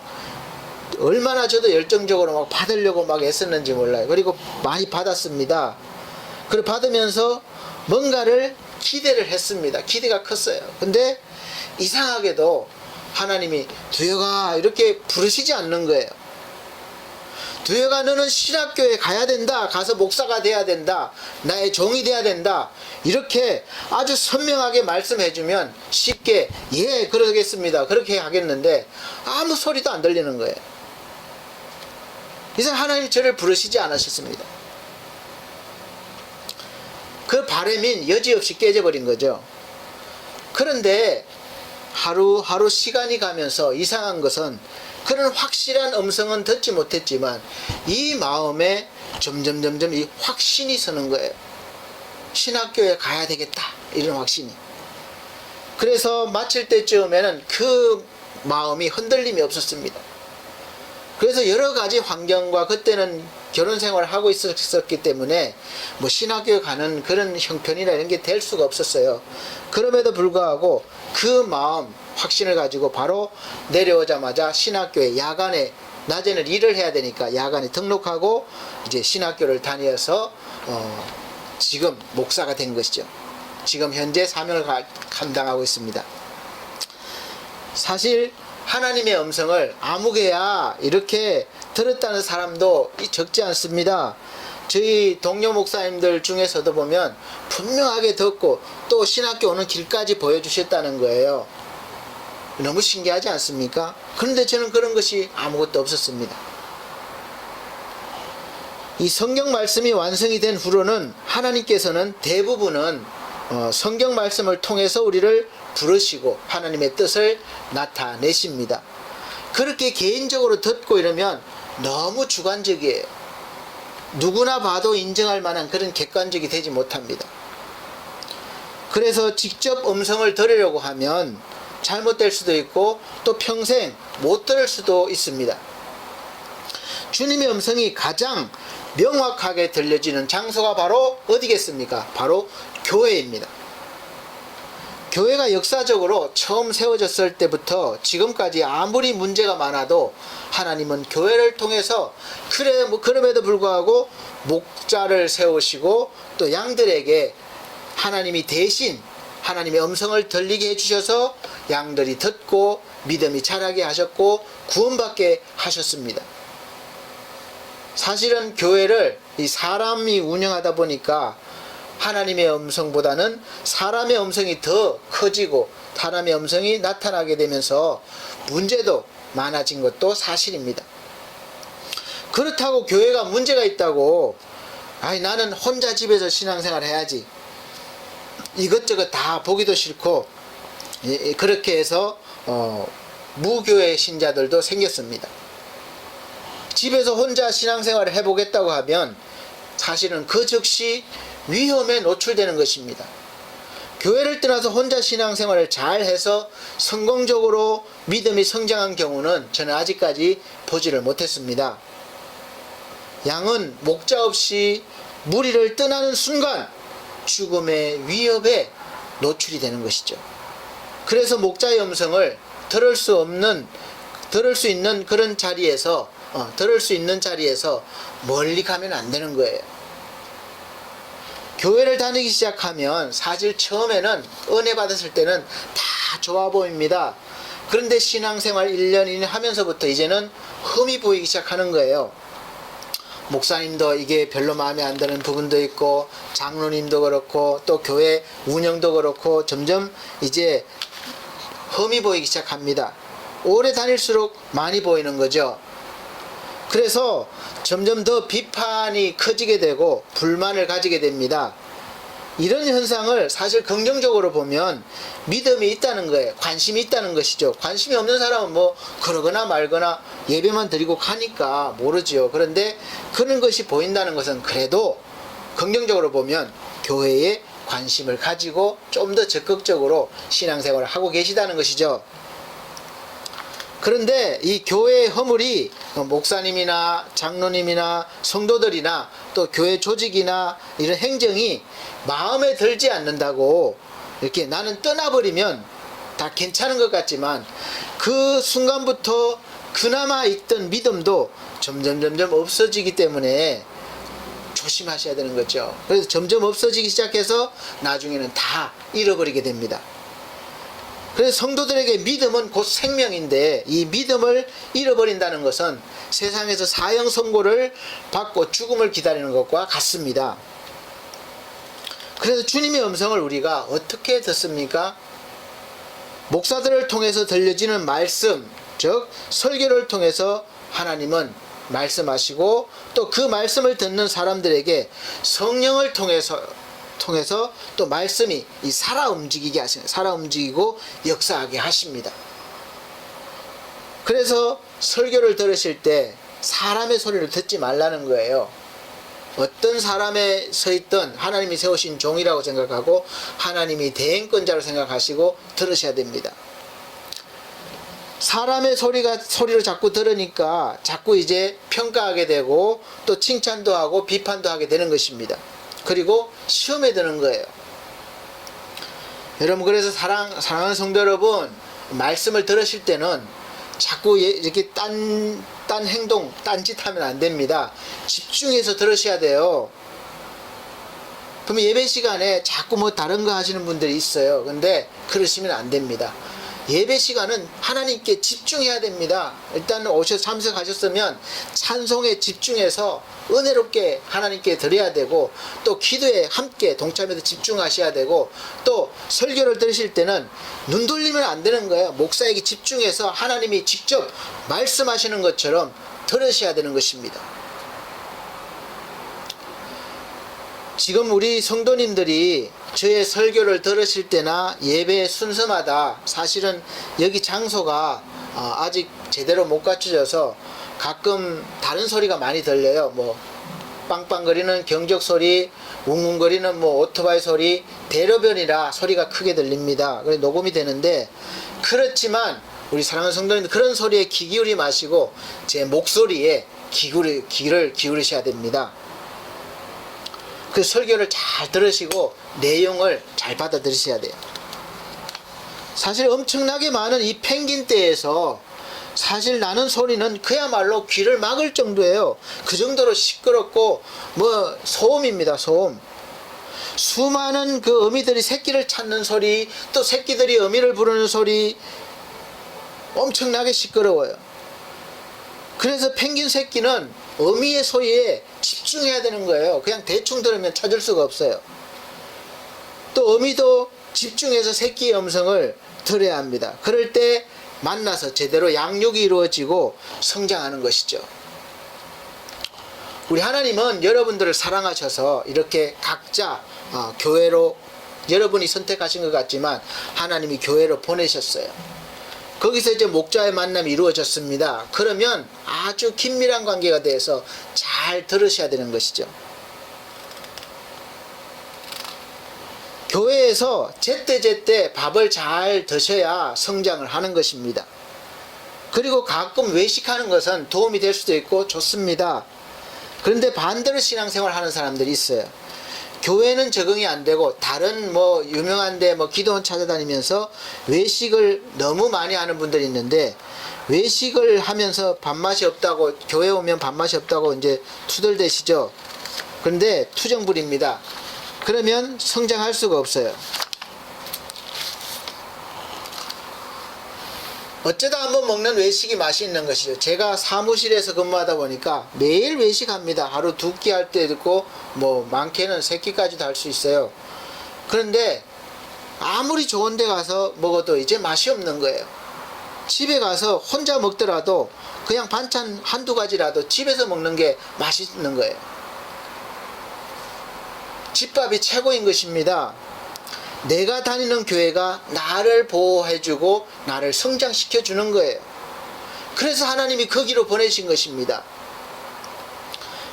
얼마나 저도 열정적으로 막 받으려고 막 애썼는지 몰라요. 그리고 많이 받았습니다. 그리고 받으면서 뭔가를 기대를 했습니다. 기대가 컸어요. 근데 이상하게도 하나님이 두혁아 이렇게 부르시지 않는 거예요. 두혁아 너는 신학교에 가야 된다. 가서 목사가 돼야 된다. 나의 종이 돼야 된다. 이렇게 아주 선명하게 말씀해주면 쉽게 예 그러겠습니다. 그렇게 하겠는데 아무 소리도 안 들리는 거예요. 이제 하나님이 저를 부르시지 않으셨습니다. 그 바람이 여지없이 깨져버린 거죠. 그런데 하루하루 시간이 가면서 이상한 것은 그런 확실한 음성은 듣지 못했지만 이 마음에 점점 이 확신이 서는 거예요. 신학교에 가야 되겠다 이런 확신이. 그래서 마칠 때쯤에는 그 마음이 흔들림이 없었습니다. 그래서 여러 가지 환경과 그때는 결혼 생활을 하고 있었기 때문에 뭐 신학교에 가는 그런 형편이나 이런 게 될 수가 없었어요. 그럼에도 불구하고 그 마음 확신을 가지고 바로 내려오자마자 신학교에 야간에 낮에는 일을 해야 되니까 야간에 등록하고 이제 신학교를 다녀서 지금 목사가 된 것이죠. 지금 현재 사명을 감당하고 있습니다. 사실 하나님의 음성을 아무개야 이렇게 들었다는 사람도 적지 않습니다. 저희 동료 목사님들 중에서도 보면 분명하게 듣고 또 신학교 오는 길까지 보여주셨다는 거예요. 너무 신기하지 않습니까? 그런데 저는 그런 것이 아무것도 없었습니다. 이 성경 말씀이 완성이 된 후로는 하나님께서는 대부분은 성경 말씀을 통해서 우리를 부르시고 하나님의 뜻을 나타내십니다. 그렇게 개인적으로 듣고 이러면 너무 주관적이에요. 누구나 봐도 인정할 만한 그런 객관적이 되지 못합니다. 그래서 직접 음성을 들으려고 하면 잘못될 수도 있고 또 평생 못 들을 수도 있습니다. 주님의 음성이 가장 명확하게 들려지는 장소가 바로 어디겠습니까? 바로 교회입니다. 교회가 역사적으로 처음 세워졌을 때부터 지금까지 아무리 문제가 많아도 하나님은 교회를 통해서 그럼에도 불구하고 목자를 세우시고 또 양들에게 하나님이 대신 하나님의 음성을 들리게 해주셔서 양들이 듣고 믿음이 자라게 하셨고 구원받게 하셨습니다. 사실은 교회를 이 사람이 운영하다 보니까 하나님의 음성보다는 사람의 음성이 더 커지고 사람의 음성이 나타나게 되면서 문제도 많아진 것도 사실입니다. 그렇다고 교회가 문제가 있다고 나는 혼자 집에서 신앙생활 해야지 이것저것 다 보기도 싫고 그렇게 해서 무교회 신자들도 생겼습니다. 집에서 혼자 신앙생활을 해보겠다고 하면 사실은 그 즉시 위험에 노출되는 것입니다. 교회를 떠나서 혼자 신앙생활을 잘 해서 성공적으로 믿음이 성장한 경우는 저는 아직까지 보지를 못했습니다. 양은 목자 없이 무리를 떠나는 순간 죽음의 위협에 노출이 되는 것이죠. 그래서 목자의 음성을 들을 수 있는 그런 자리에서 멀리 가면 안 되는 거예요. 교회를 다니기 시작하면 사실 처음에는 은혜 받았을 때는 다 좋아 보입니다. 그런데 신앙생활 1년 2년 하면서부터 이제는 흠이 보이기 시작하는 거예요. 목사님도 이게 별로 마음에 안 드는 부분도 있고, 장로님도 그렇고, 또 교회 운영도 그렇고, 점점 이제 흠이 보이기 시작합니다. 오래 다닐수록 많이 보이는 거죠. 그래서 점점 더 비판이 커지게 되고 불만을 가지게 됩니다. 이런 현상을 사실 긍정적으로 보면 믿음이 있다는 거예요. 관심이 있다는 것이죠. 관심이 없는 사람은 뭐 그러거나 말거나 예배만 드리고 가니까 모르죠. 그런데 그런 것이 보인다는 것은 그래도 긍정적으로 보면 교회에 관심을 가지고 좀 더 적극적으로 신앙생활을 하고 계시다는 것이죠. 그런데 이 교회의 허물이 목사님이나 장로님이나 성도들이나 또 교회 조직이나 이런 행정이 마음에 들지 않는다고 이렇게 나는 떠나버리면 다 괜찮은 것 같지만 그 순간부터 그나마 있던 믿음도 점점 없어지기 때문에 조심하셔야 되는 거죠. 그래서 점점 없어지기 시작해서 나중에는 다 잃어버리게 됩니다. 그래서 성도들에게 믿음은 곧 생명인데 이 믿음을 잃어버린다는 것은 세상에서 사형 선고를 받고 죽음을 기다리는 것과 같습니다. 그래서 주님의 음성을 우리가 어떻게 듣습니까? 목사들을 통해서 들려지는 말씀, 즉 설교를 통해서 하나님은 말씀하시고 또 그 말씀을 듣는 사람들에게 성령을 통해서 또 말씀이 살아 움직이고 역사하게 하십니다. 그래서 설교를 들으실 때 사람의 소리를 듣지 말라는 거예요. 어떤 사람에 서 있던 하나님이 세우신 종이라고 생각하고 하나님이 대행권자로 생각하시고 들으셔야 됩니다. 사람의 소리를 자꾸 들으니까 자꾸 이제 평가하게 되고 또 칭찬도 하고 비판도 하게 되는 것입니다. 그리고 시험에 드는 거예요. 여러분, 그래서 사랑하는 성도 여러분, 말씀을 들으실 때는 자꾸 이렇게 딴 행동, 딴짓 하면 안 됩니다. 집중해서 들으셔야 돼요. 그러면 예배 시간에 자꾸 뭐 다른 거 하시는 분들이 있어요. 근데 그러시면 안 됩니다. 예배 시간은 하나님께 집중해야 됩니다. 일단 오셔서 참석하셨으면 찬송에 집중해서 은혜롭게 하나님께 드려야 되고 또 기도에 함께 동참해서 집중하셔야 되고 또 설교를 들으실 때는 눈 돌리면 안 되는 거예요. 목사에게 집중해서 하나님이 직접 말씀하시는 것처럼 들으셔야 되는 것입니다. 지금 우리 성도님들이 저의 설교를 들으실 때나 예배 순서마다 사실은 여기 장소가 아직 제대로 못 갖춰져서 가끔 다른 소리가 많이 들려요. 뭐 빵빵거리는 경적 소리, 웅웅거리는 뭐 오토바이 소리, 대로변이라 소리가 크게 들립니다. 그래서 녹음이 되는데, 그렇지만 우리 사랑하는 성도님들 그런 소리에 귀 기울이 마시고 제 목소리에 귀를 기울이셔야 됩니다. 그 설교를 잘 들으시고 내용을 잘 받아들이셔야 돼요. 사실 엄청나게 많은 이 펭귄 떼에서 사실 나는 소리는 그야말로 귀를 막을 정도예요. 그 정도로 시끄럽고 뭐 소음입니다. 소음. 수많은 그 어미들이 새끼를 찾는 소리, 또 새끼들이 어미를 부르는 소리, 엄청나게 시끄러워요. 그래서 펭귄 새끼는 어미의 소리에 집중해야 되는 거예요. 그냥 대충 들으면 찾을 수가 없어요. 또 어미도 집중해서 새끼의 음성을 들어야 합니다. 그럴 때 만나서 제대로 양육이 이루어지고 성장하는 것이죠. 우리 하나님은 여러분들을 사랑하셔서 이렇게 각자 교회로, 여러분이 선택하신 것 같지만 하나님이 교회로 보내셨어요. 거기서 이제 목자의 만남이 이루어졌습니다. 그러면 아주 긴밀한 관계가 돼서 잘 들으셔야 되는 것이죠. 교회에서 제때제때 밥을 잘 드셔야 성장을 하는 것입니다. 그리고 가끔 외식하는 것은 도움이 될 수도 있고 좋습니다. 그런데 반대로 신앙생활 하는 사람들이 있어요. 교회는 적응이 안 되고 다른 유명한데 기도원 찾아다니면서 외식을 너무 많이 하는 분들이 있는데, 외식을 하면서 밥맛이 없다고, 교회 오면 밥맛이 없다고 이제 투덜대시죠. 그런데 투정부립니다. 그러면 성장할 수가 없어요. 어쩌다 한번 먹는 외식이 맛이 있는 것이죠. 제가 사무실에서 근무하다 보니까 매일 외식합니다. 하루 2끼 할 때 있고 많게는 3끼까지도 할 수 있어요. 그런데 아무리 좋은 데 가서 먹어도 이제 맛이 없는 거예요. 집에 가서 혼자 먹더라도 그냥 반찬 한두 가지라도 집에서 먹는 게 맛있는 거예요. 집밥이 최고인 것입니다. 내가 다니는 교회가 나를 보호해주고 나를 성장시켜주는 거예요. 그래서 하나님이 거기로 보내신 것입니다.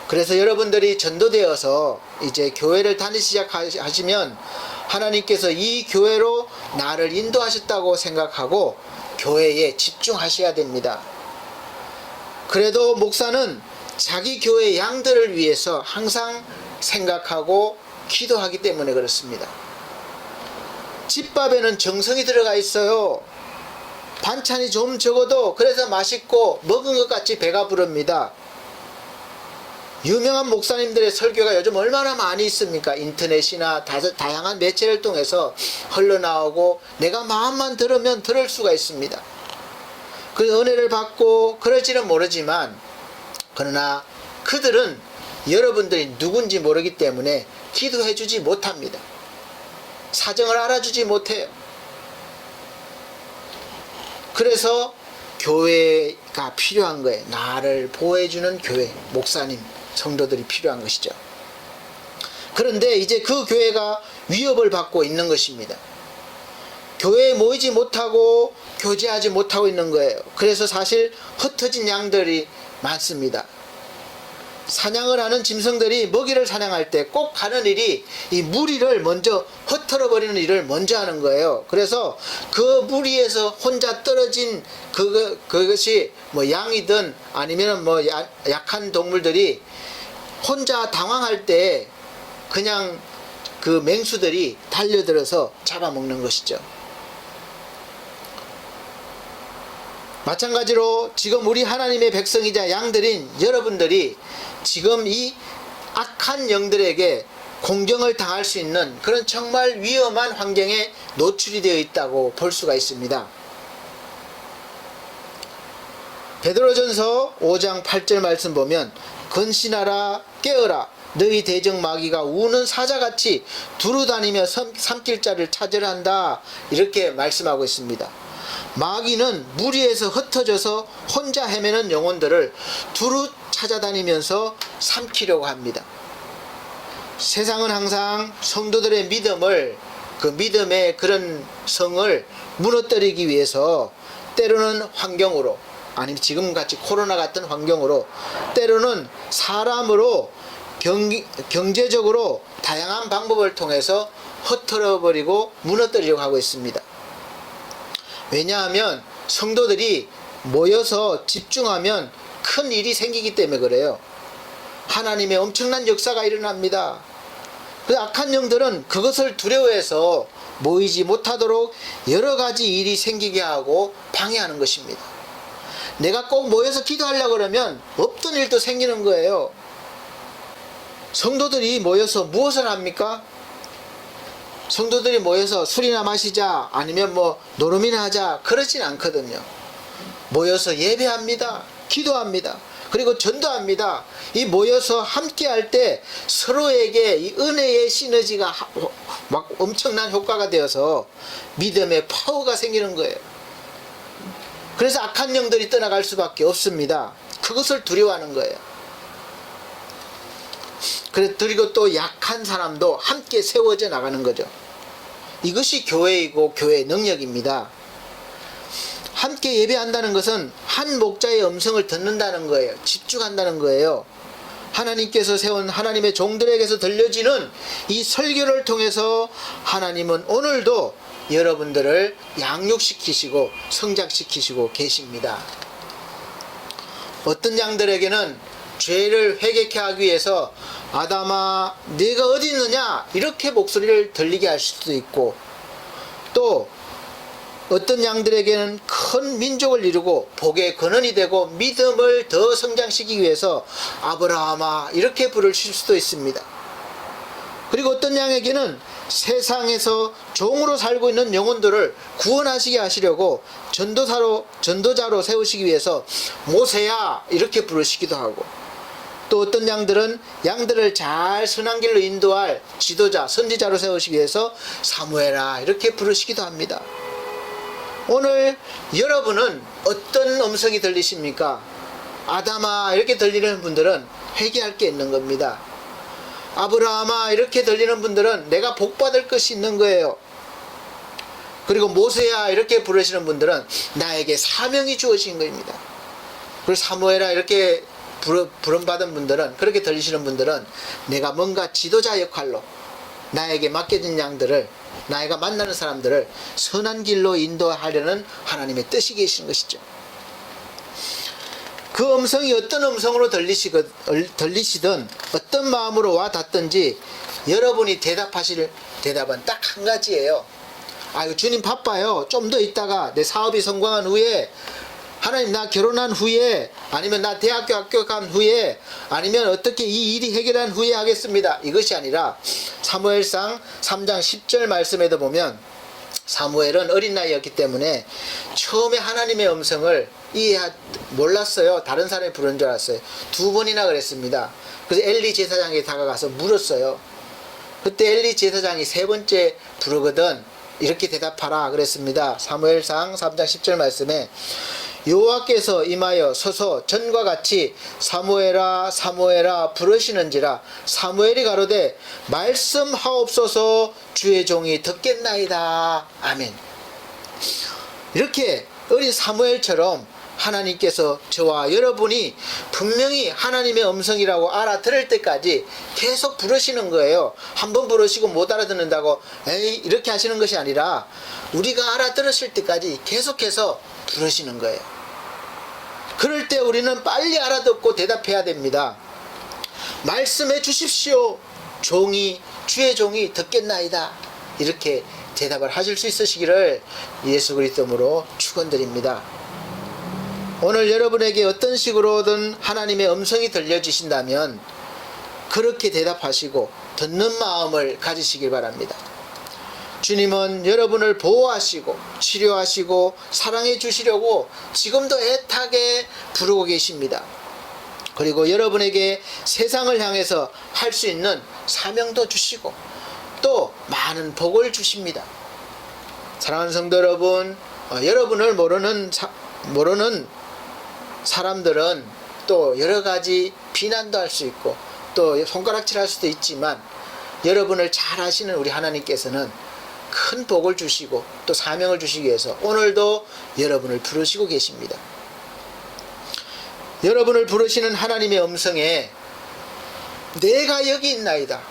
그래서 여러분들이 전도되어서 이제 교회를 다니기 시작하시면 하나님께서 이 교회로 나를 인도하셨다고 생각하고 교회에 집중하셔야 됩니다. 그래도 목사는 자기 교회 양들을 위해서 항상 생각하고 기도하기 때문에 그렇습니다. 집밥에는 정성이 들어가 있어요. 반찬이 좀 적어도 그래서 맛있고 먹은 것 같이 배가 부릅니다. 유명한 목사님들의 설교가 요즘 얼마나 많이 있습니까? 인터넷이나 다양한 매체를 통해서 흘러나오고 내가 마음만 들으면 들을 수가 있습니다. 그 은혜를 받고 그럴지는 모르지만, 그러나 그들은 여러분들이 누군지 모르기 때문에 기도해 주지 못합니다. 사정을 알아주지 못해요. 그래서 교회가 필요한 거예요. 나를 보호해주는 교회, 목사님, 성도들이 필요한 것이죠. 그런데 이제 그 교회가 위협을 받고 있는 것입니다. 교회에 모이지 못하고 교제하지 못하고 있는 거예요. 그래서 사실 흩어진 양들이 많습니다. 사냥을 하는 짐승들이 먹이를 사냥할 때 꼭 하는 일이 이 무리를 먼저 흩어져 버리는 일을 먼저 하는 거예요. 그래서 그 무리에서 혼자 떨어진 그것이 양이든 아니면 약한 동물들이 혼자 당황할 때 그냥 그 맹수들이 달려들어서 잡아먹는 것이죠. 마찬가지로 지금 우리 하나님의 백성이자 양들인 여러분들이 지금 이 악한 영들에게 공경을 당할 수 있는 그런 정말 위험한 환경에 노출이 되어 있다고 볼 수가 있습니다. 베드로전서 5장 8절 말씀 보면, 근신하라 깨어라 너희 대적 마귀가 우는 사자같이 두루다니며 삼킬 자를 찾으려 한다, 이렇게 말씀하고 있습니다. 마귀는 무리에서 흩어져서 혼자 헤매는 영혼들을 두루 찾아다니면서 삼키려고 합니다. 세상은 항상 성도들의 믿음을, 그 믿음의 그런 성을 무너뜨리기 위해서 때로는 환경으로, 아니면 지금같이 코로나 같은 환경으로, 때로는 사람으로, 경제적으로 다양한 방법을 통해서 흩어버리고 무너뜨리려고 하고 있습니다. 왜냐하면 성도들이 모여서 집중하면 큰 일이 생기기 때문에 그래요. 하나님의 엄청난 역사가 일어납니다. 그 악한 영들은 그것을 두려워해서 모이지 못하도록 여러 가지 일이 생기게 하고 방해하는 것입니다. 내가 꼭 모여서 기도하려고 그러면 없던 일도 생기는 거예요. 성도들이 모여서 무엇을 합니까? 성도들이 모여서 술이나 마시자, 아니면 노름이나 하자, 그러진 않거든요. 모여서 예배합니다. 기도합니다. 그리고 전도합니다. 이 모여서 함께 할 때 서로에게 이 은혜의 시너지가 막 엄청난 효과가 되어서 믿음의 파워가 생기는 거예요. 그래서 악한 영들이 떠나갈 수밖에 없습니다. 그것을 두려워하는 거예요. 그리고 또 약한 사람도 함께 세워져 나가는 거죠. 이것이 교회이고 교회의 능력입니다. 함께 예배한다는 것은 한 목자의 음성을 듣는다는 거예요. 집중한다는 거예요. 하나님께서 세운 하나님의 종들에게서 들려지는 이 설교를 통해서 하나님은 오늘도 여러분들을 양육시키시고 성장시키시고 계십니다. 어떤 양들에게는 죄를 회개케 하기 위해서 아담아 네가 어디 있느냐 이렇게 목소리를 들리게 할 수도 있고, 또 어떤 양들에게는 큰 민족을 이루고 복의 근원이 되고 믿음을 더 성장시키기 위해서 아브라함아 이렇게 부르실 수도 있습니다. 그리고 어떤 양에게는 세상에서 종으로 살고 있는 영혼들을 구원하시게 하시려고 전도자로 세우시기 위해서 모세야 이렇게 부르시기도 하고, 또 어떤 양들은 양들을 잘 선한 길로 인도할 지도자 선지자로 세우시기 위해서 사무엘아 이렇게 부르시기도 합니다. 오늘 여러분은 어떤 음성이 들리십니까? 아담아 이렇게 들리는 분들은 회개할 게 있는 겁니다. 아브라함아 이렇게 들리는 분들은 내가 복받을 것이 있는 거예요. 그리고 모세야 이렇게 부르시는 분들은 나에게 사명이 주어진 겁니다. 그리고 사무엘아 이렇게 부름받은 분들은, 그렇게 들리시는 분들은 내가 뭔가 지도자 역할로 나에게 맡겨진 양들을, 나이가 만나는 사람들을 선한 길로 인도하려는 하나님의 뜻이 계시는 것이죠. 그 음성이 어떤 음성으로 들리시든 어떤 마음으로 와 닿든지 여러분이 대답하실 대답은 딱 한 가지예요. 아유 주님 바빠요. 좀 더 있다가 내 사업이 성공한 후에, 하나님 나 결혼한 후에, 아니면 나 대학교 합격한 후에, 아니면 어떻게 이 일이 해결한 후에 하겠습니다. 이것이 아니라 사무엘상 3장 10절 말씀에도 보면 사무엘은 어린 나이였기 때문에 처음에 하나님의 음성을 몰랐어요. 다른 사람이 부른 줄 알았어요. 2번이나 그랬습니다. 그래서 엘리 제사장에게 다가가서 물었어요. 그때 엘리 제사장이 3번째 부르거든 이렇게 대답하라 그랬습니다. 사무엘상 3장 10절 말씀에 여호와께서 임하여 서서 전과 같이 사무엘아 사무엘아 부르시는지라 사무엘이 가로되 말씀하옵소서 주의 종이 듣겠나이다. 아멘. 이렇게 어린 사무엘처럼 하나님께서 저와 여러분이 분명히 하나님의 음성이라고 알아들을 때까지 계속 부르시는 거예요. 한번 부르시고 못 알아듣는다고 에이 이렇게 하시는 것이 아니라 우리가 알아들었을 때까지 계속해서 부르시는 거예요. 그럴 때 우리는 빨리 알아듣고 대답해야 됩니다. 말씀해 주십시오. 주의 종이 듣겠나이다. 이렇게 대답을 하실 수 있으시기를 예수 그리스도로 축원드립니다. 오늘 여러분에게 어떤 식으로든 하나님의 음성이 들려주신다면 그렇게 대답하시고 듣는 마음을 가지시길 바랍니다. 주님은 여러분을 보호하시고 치료하시고 사랑해 주시려고 지금도 애타게 부르고 계십니다. 그리고 여러분에게 세상을 향해서 할 수 있는 사명도 주시고 또 많은 복을 주십니다. 사랑하는 성도 여러분, 여러분을 모르는 사람들은 또 여러 가지 비난도 할 수 있고 또 손가락질할 수도 있지만 여러분을 잘 아시는 우리 하나님께서는 큰 복을 주시고 또 사명을 주시기 위해서 오늘도 여러분을 부르시고 계십니다. 여러분을 부르시는 하나님의 음성에 내가 여기 있나이다.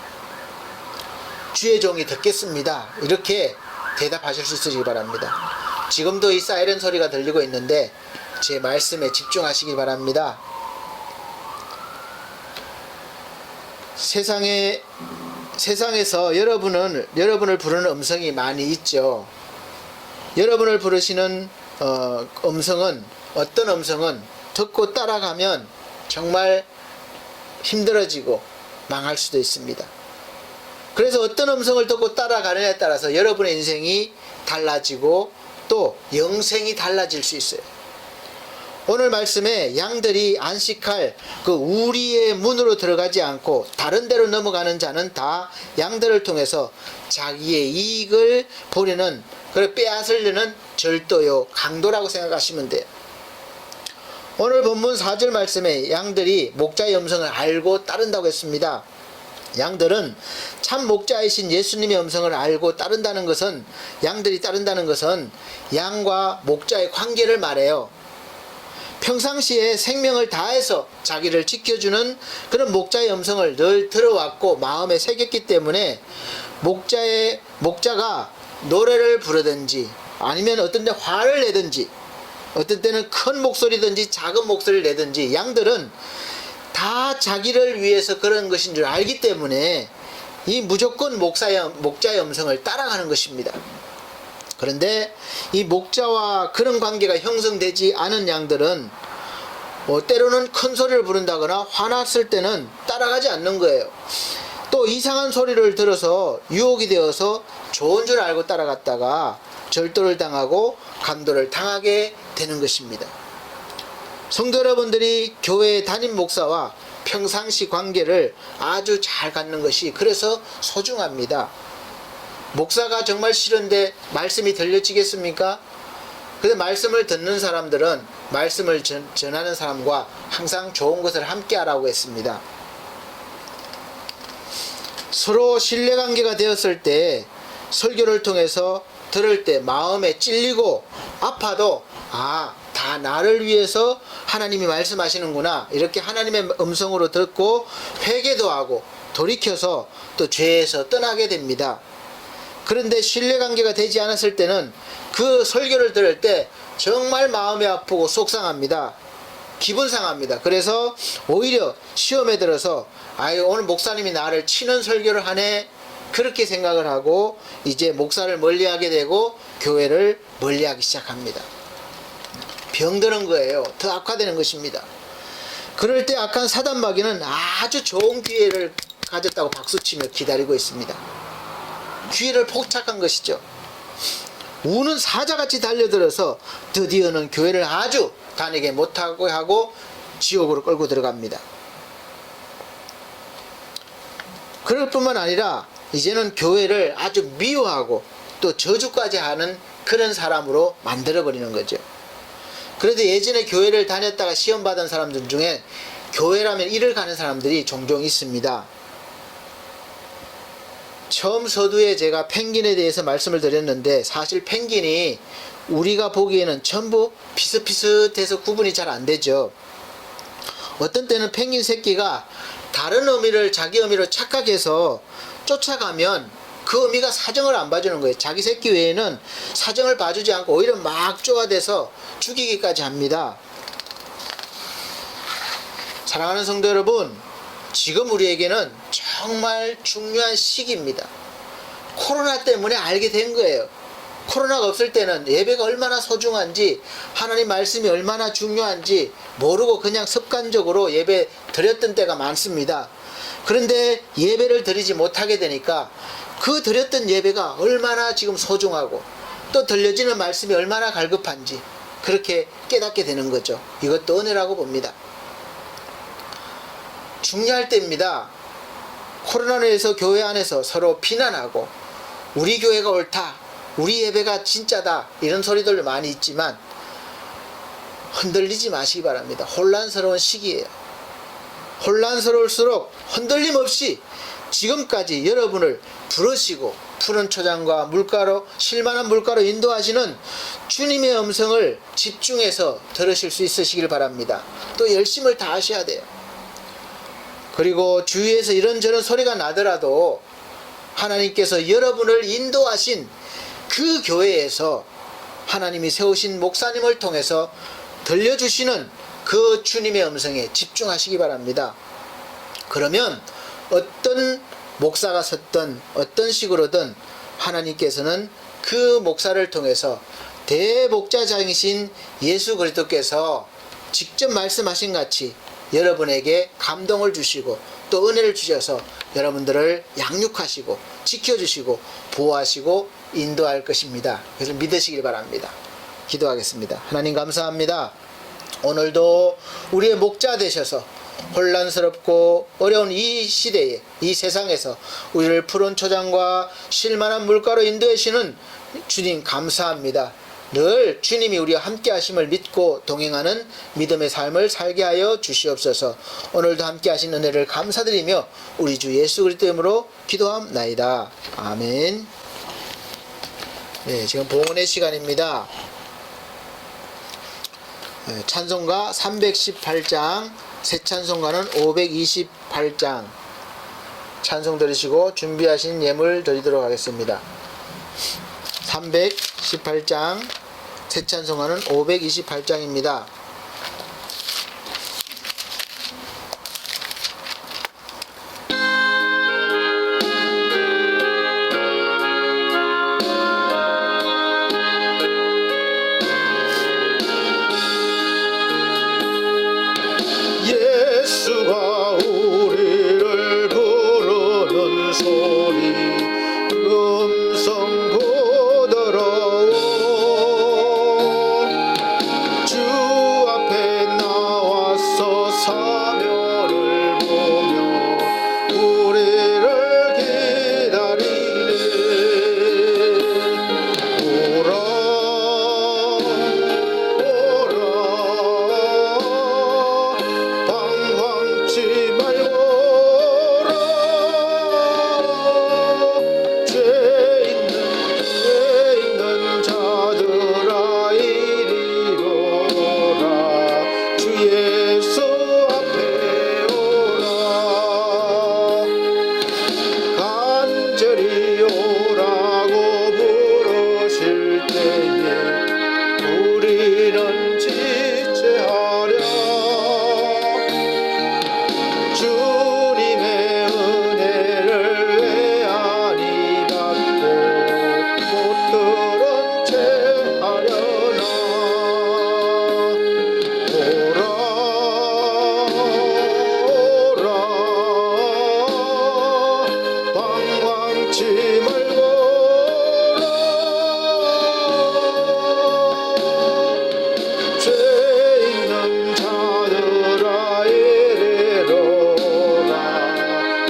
주의 종이 듣겠습니다. 이렇게 대답하실 수 있으시기 바랍니다. 지금도 이 사이렌 소리가 들리고 있는데 제 말씀에 집중하시기 바랍니다. 세상에서 여러분을 부르는 음성이 많이 있죠. 여러분을 부르시는 음성은, 어떤 음성은 듣고 따라가면 정말 힘들어지고 망할 수도 있습니다. 그래서 어떤 음성을 듣고 따라가느냐에 따라서 여러분의 인생이 달라지고 또 영생이 달라질 수 있어요. 오늘 말씀에 양들이 안식할 그 우리의 문으로 들어가지 않고 다른 데로 넘어가는 자는 다 양들을 통해서 자기의 이익을 보려는, 그걸 빼앗으려는 절도요, 강도라고 생각하시면 돼요. 오늘 본문 4절 말씀에 양들이 목자의 음성을 알고 따른다고 했습니다. 양들은 참 목자이신 예수님의 음성을 알고 따른다는 것은, 양들이 따른다는 것은 양과 목자의 관계를 말해요. 평상시에 생명을 다해서 자기를 지켜주는 그런 목자의 음성을 늘 들어왔고 마음에 새겼기 때문에 목자가 노래를 부르든지 아니면 어떤 때 화를 내든지 어떤 때는 큰 목소리든지 작은 목소리를 내든지 양들은 다 자기를 위해서 그런 것인 줄 알기 때문에 이 무조건 목자의 음성을 따라가는 것입니다. 그런데 이 목자와 그런 관계가 형성되지 않은 양들은 때로는 큰 소리를 부른다거나 화났을 때는 따라가지 않는 거예요. 또 이상한 소리를 들어서 유혹이 되어서 좋은 줄 알고 따라갔다가 절도를 당하고 강도를 당하게 되는 것입니다. 성도 여러분들이 교회 담임 목사와 평상시 관계를 아주 잘 갖는 것이 그래서 소중합니다. 목사가 정말 싫은데 말씀이 들려지겠습니까? 근데 말씀을 듣는 사람들은 말씀을 전하는 사람과 항상 좋은 것을 함께 하라고 했습니다. 서로 신뢰관계가 되었을 때 설교를 통해서 들을 때 마음에 찔리고 아파도 다 나를 위해서 하나님이 말씀하시는구나, 이렇게 하나님의 음성으로 듣고 회개도 하고 돌이켜서 또 죄에서 떠나게 됩니다. 그런데 신뢰관계가 되지 않았을 때는 그 설교를 들을 때 정말 마음이 아프고 속상합니다. 기분 상합니다. 그래서 오히려 시험에 들어서 오늘 목사님이 나를 치는 설교를 하네, 그렇게 생각을 하고 이제 목사를 멀리하게 되고 교회를 멀리하기 시작합니다. 병드는 거예요. 더 악화되는 것입니다. 그럴 때 악한 사단 마귀는 아주 좋은 기회를 가졌다고 박수치며 기다리고 있습니다. 기회를 포착한 것이죠. 우는 사자같이 달려들어서 드디어는 교회를 아주 다니게 못하고 하고 지옥으로 끌고 들어갑니다. 그럴 뿐만 아니라 이제는 교회를 아주 미워하고 또 저주까지 하는 그런 사람으로 만들어버리는 거죠. 그래도 예전에 교회를 다녔다가 시험 받은 사람들 중에 교회라면 이를 가는 사람들이 종종 있습니다. 처음 서두에 제가 펭귄에 대해서 말씀을 드렸는데 사실 펭귄이 우리가 보기에는 전부 비슷비슷해서 구분이 잘 안 되죠. 어떤 때는 펭귄 새끼가 다른 어미를 자기 어미로 착각해서 쫓아가면 그 어미가 사정을 안 봐주는 거예요. 자기 새끼 외에는 사정을 봐주지 않고 오히려 막 쪼아대서 죽이기까지 합니다. 사랑하는 성도 여러분, 지금 우리에게는 정말 중요한 시기입니다. 코로나 때문에 알게 된 거예요. 코로나가 없을 때는 예배가 얼마나 소중한지, 하나님 말씀이 얼마나 중요한지 모르고 그냥 습관적으로 예배 드렸던 때가 많습니다. 그런데 예배를 드리지 못하게 되니까 그 드렸던 예배가 얼마나 지금 소중하고 또 들려지는 말씀이 얼마나 갈급한지 그렇게 깨닫게 되는 거죠. 이것도 은혜라고 봅니다. 중요할 때입니다. 코로나로 인해서 교회 안에서 서로 비난하고 우리 교회가 옳다, 우리 예배가 진짜다, 이런 소리들 많이 있지만 흔들리지 마시기 바랍니다. 혼란스러운 시기예요. 혼란스러울수록 흔들림 없이 지금까지 여러분을 부르시고 푸른 초장과 물가로, 실만한 물가로 인도하시는 주님의 음성을 집중해서 들으실 수 있으시길 바랍니다. 또 열심을 다하셔야 돼요. 그리고 주위에서 이런저런 소리가 나더라도 하나님께서 여러분을 인도하신 그 교회에서 하나님이 세우신 목사님을 통해서 들려주시는 그 주님의 음성에 집중하시기 바랍니다. 그러면 어떤 목사가 섰든 어떤 식으로든 하나님께서는 그 목사를 통해서 대목자장이신 예수 그리스도께서 직접 말씀하신 같이 여러분에게 감동을 주시고 또 은혜를 주셔서 여러분들을 양육하시고 지켜주시고 보호하시고 인도할 것입니다. 그래서 믿으시길 바랍니다. 기도하겠습니다. 하나님 감사합니다. 오늘도 우리의 목자 되셔서 혼란스럽고 어려운 이 시대에, 이 세상에서 우리를 푸른 초장과 실만한 물가로 인도하시는 주님 감사합니다. 늘 주님이 우리와 함께 하심을 믿고 동행하는 믿음의 삶을 살게 하여 주시옵소서. 오늘도 함께 하신 은혜를 감사드리며 우리 주 예수 그리스도 이름으로 기도함나이다. 아멘. 네, 지금 봉헌의 시간입니다. 찬송가 318장, 새 찬송가는 528장 찬송 들으시고 준비하신 예물 드리도록 하겠습니다. 318장, 새 찬송가는 528장입니다. 예수가 우리를 부르는 소리 음성 부드러워 주 앞에 나와서 사면을 보며 우리를 기다리네. 오라 방황치 말고라. 죄 있는 자들아 이리로 오라. 주 예수 앞에 오라. 간절히 오라고 부르실 때에 우리는 지체하랴. 주님의 은혜를 외아니 받고 못 들은 채 하려나. 오라 오라 방황치 말고라. 죄 있는 자들아 이리로 오라.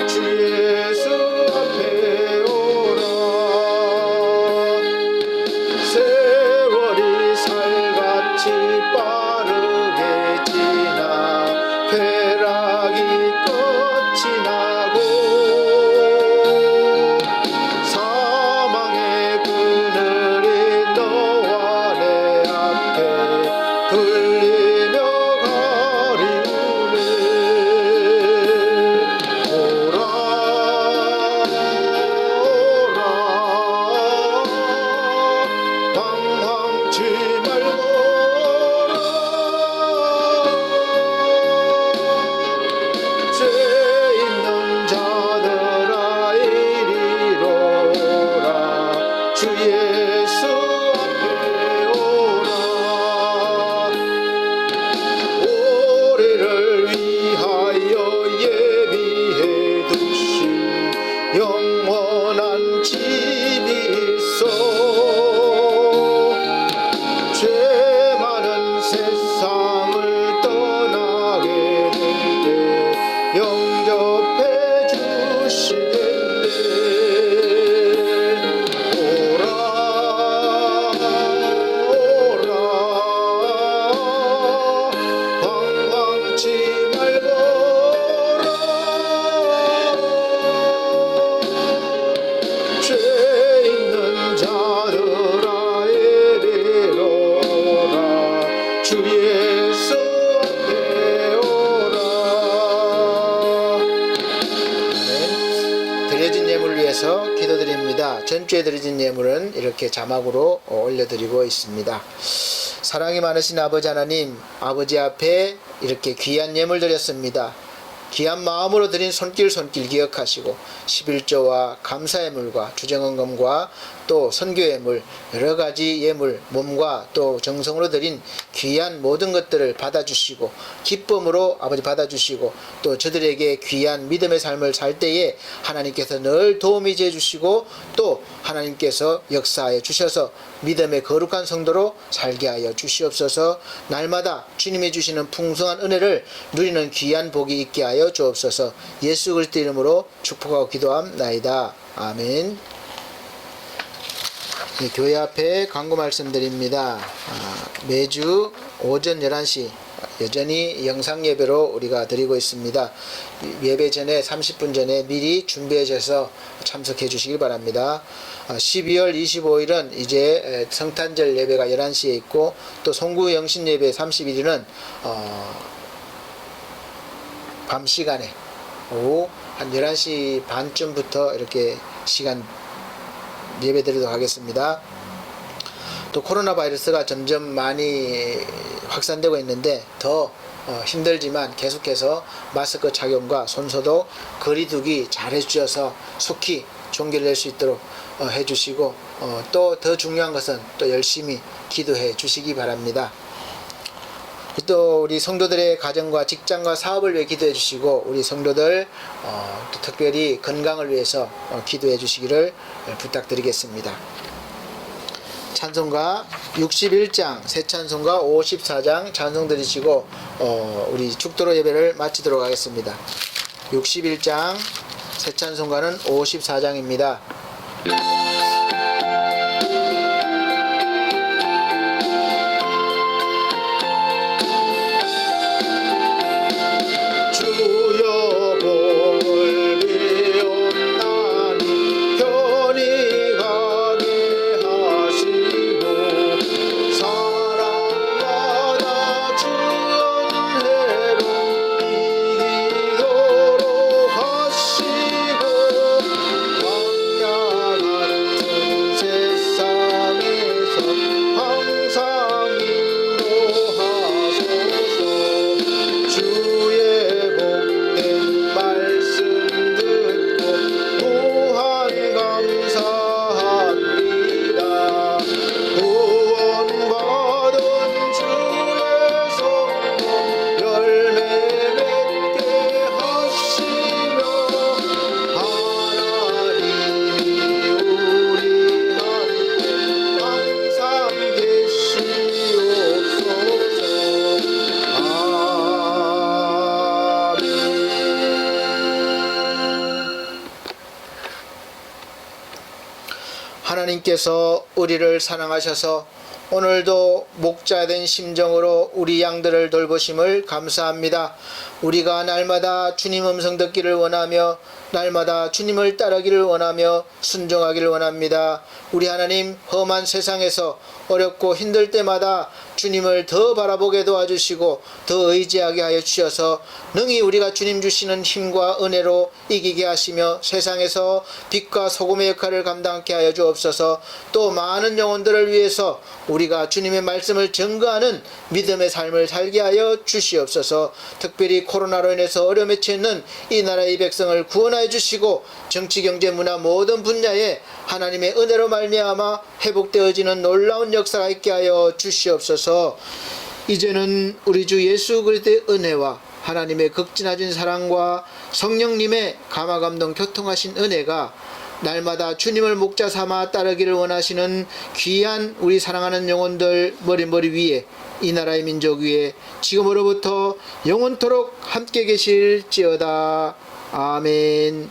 주 예수 앞에 오라. 세월이 살같이 빠르게 지나 쾌락이 끝이 나고 사망의 그늘이 너와 내 앞에 들리며 가리우네. 오라 오라 방황치 말고라. 죄 있는 자들아 이리로 오라. 주 예수 앞에 오라. 우리를 위하여 예비해 두신 영원한 집이 있어. 죄 많은 세상을 떠나게 될 때 영접해 주시겠네. 오라 오라 방황치 말고라. 죄 있는 자들아 이리로 오라. 주 예수 앞에 오라. 드려진 예물을 위해서 기도드립니다. 전주에 드려진 예물은 이렇게 자막으로 올려드리고 있습니다. 사랑이 많으신 아버지 하나님, 아버지 앞에 이렇게 귀한 예물 드렸습니다. 귀한 마음으로 드린 손길 기억하시고 11조와 감사의 물과 주정헌금과 또 선교의 물, 여러 가지 예물, 몸과 또 정성으로 드린 귀한 모든 것들을 받아주시고 기쁨으로 아버지 받아주시고 또 저들에게 귀한 믿음의 삶을 살 때에 하나님께서 늘 도움이 돼 주시고 또 하나님께서 역사하여 주셔서 믿음의 거룩한 성도로 살게 하여 주시옵소서. 날마다 주님이 주시는 풍성한 은혜를 누리는 귀한 복이 있게 하여 주옵소서. 예수 그리스도 이름으로 축복하고 기도함나이다. 아멘. 교회 앞에 광고 말씀드립니다. 매주 오전 11시 여전히 영상 예배로 우리가 드리고 있습니다. 예배 전에 30분 전에 미리 준비하셔서 참석해 주시길 바랍니다. 12월 25일은 이제 성탄절 예배가 11시에 있고 또 송구 영신 예배 31일은 밤 시간에 오후 한 11시 반쯤부터 이렇게 시간 예배 드리도록 하겠습니다. 또 코로나 바이러스가 점점 많이 확산되고 있는데 더 힘들지만 계속해서 마스크 착용과 손소독, 거리두기 잘 해주셔서 속히 종교를 낼 수 있도록 해주시고 또 더 중요한 것은 또 열심히 기도해 주시기 바랍니다. 또 우리 성도들의 가정과 직장과 사업을 위해 기도해 주시고 우리 성도들 또 특별히 건강을 위해서 기도해 주시기를 부탁드리겠습니다. 찬송가 61장 새 찬송가 54장 찬송 드리시고 우리 축도로 예배를 마치도록 하겠습니다. 61장 새 찬송가는 54장입니다. 주여 복을 비옵나니 편히 가게 하시고 사랑마다 주 은혜로 이기도록 하시고 광야 같은 세상에서 항상 인도하소서. 주의 복된 말씀 듣고 무한 감사합니다. 구원받은 주의 성도 열매 맺게 하시며 하나님이 우리한테 항상 계시옵소서. 하나님께서 우리를 사랑하셔서 오늘도 목자된 심정으로 우리 양들을 돌보심을 감사합니다. 우리가 날마다 주님 음성 듣기를 원하며 날마다 주님을 따르기를 원하며 순종하기를 원합니다. 우리 하나님, 험한 세상에서 어렵고 힘들 때마다 주님을 더 바라보게 도와주시고 더 의지하게 하여 주셔서 능히 우리가 주님 주시는 힘과 은혜로 이기게 하시며 세상에서 빛과 소금의 역할을 감당케 하여 주옵소서. 또 많은 영혼들을 위해서 우리가 주님의 말씀을 증거하는 믿음의 삶을 살게 하여 주시옵소서. 특별히 코로나로 인해서 어려움에 처했는 이 나라의 백성을 구원하여 주시고 정치, 경제, 문화 모든 분야에 하나님의 은혜로 말미암아 회복되어지는 놀라운 역사가 있게 하여 주시옵소서. 이제는 우리 주 예수 그리스도의 은혜와 하나님의 극진하신 사랑과 성령님의 감화감동 교통하신 은혜가 날마다 주님을 목자 삼아 따르기를 원하시는 귀한 우리 사랑하는 영혼들 머리 위에 이 나라의 민족 위에 지금으로부터 영원토록 함께 계실지어다. 아멘.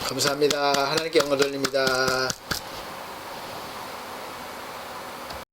감사합니다. 하나님께 영광 돌립니다.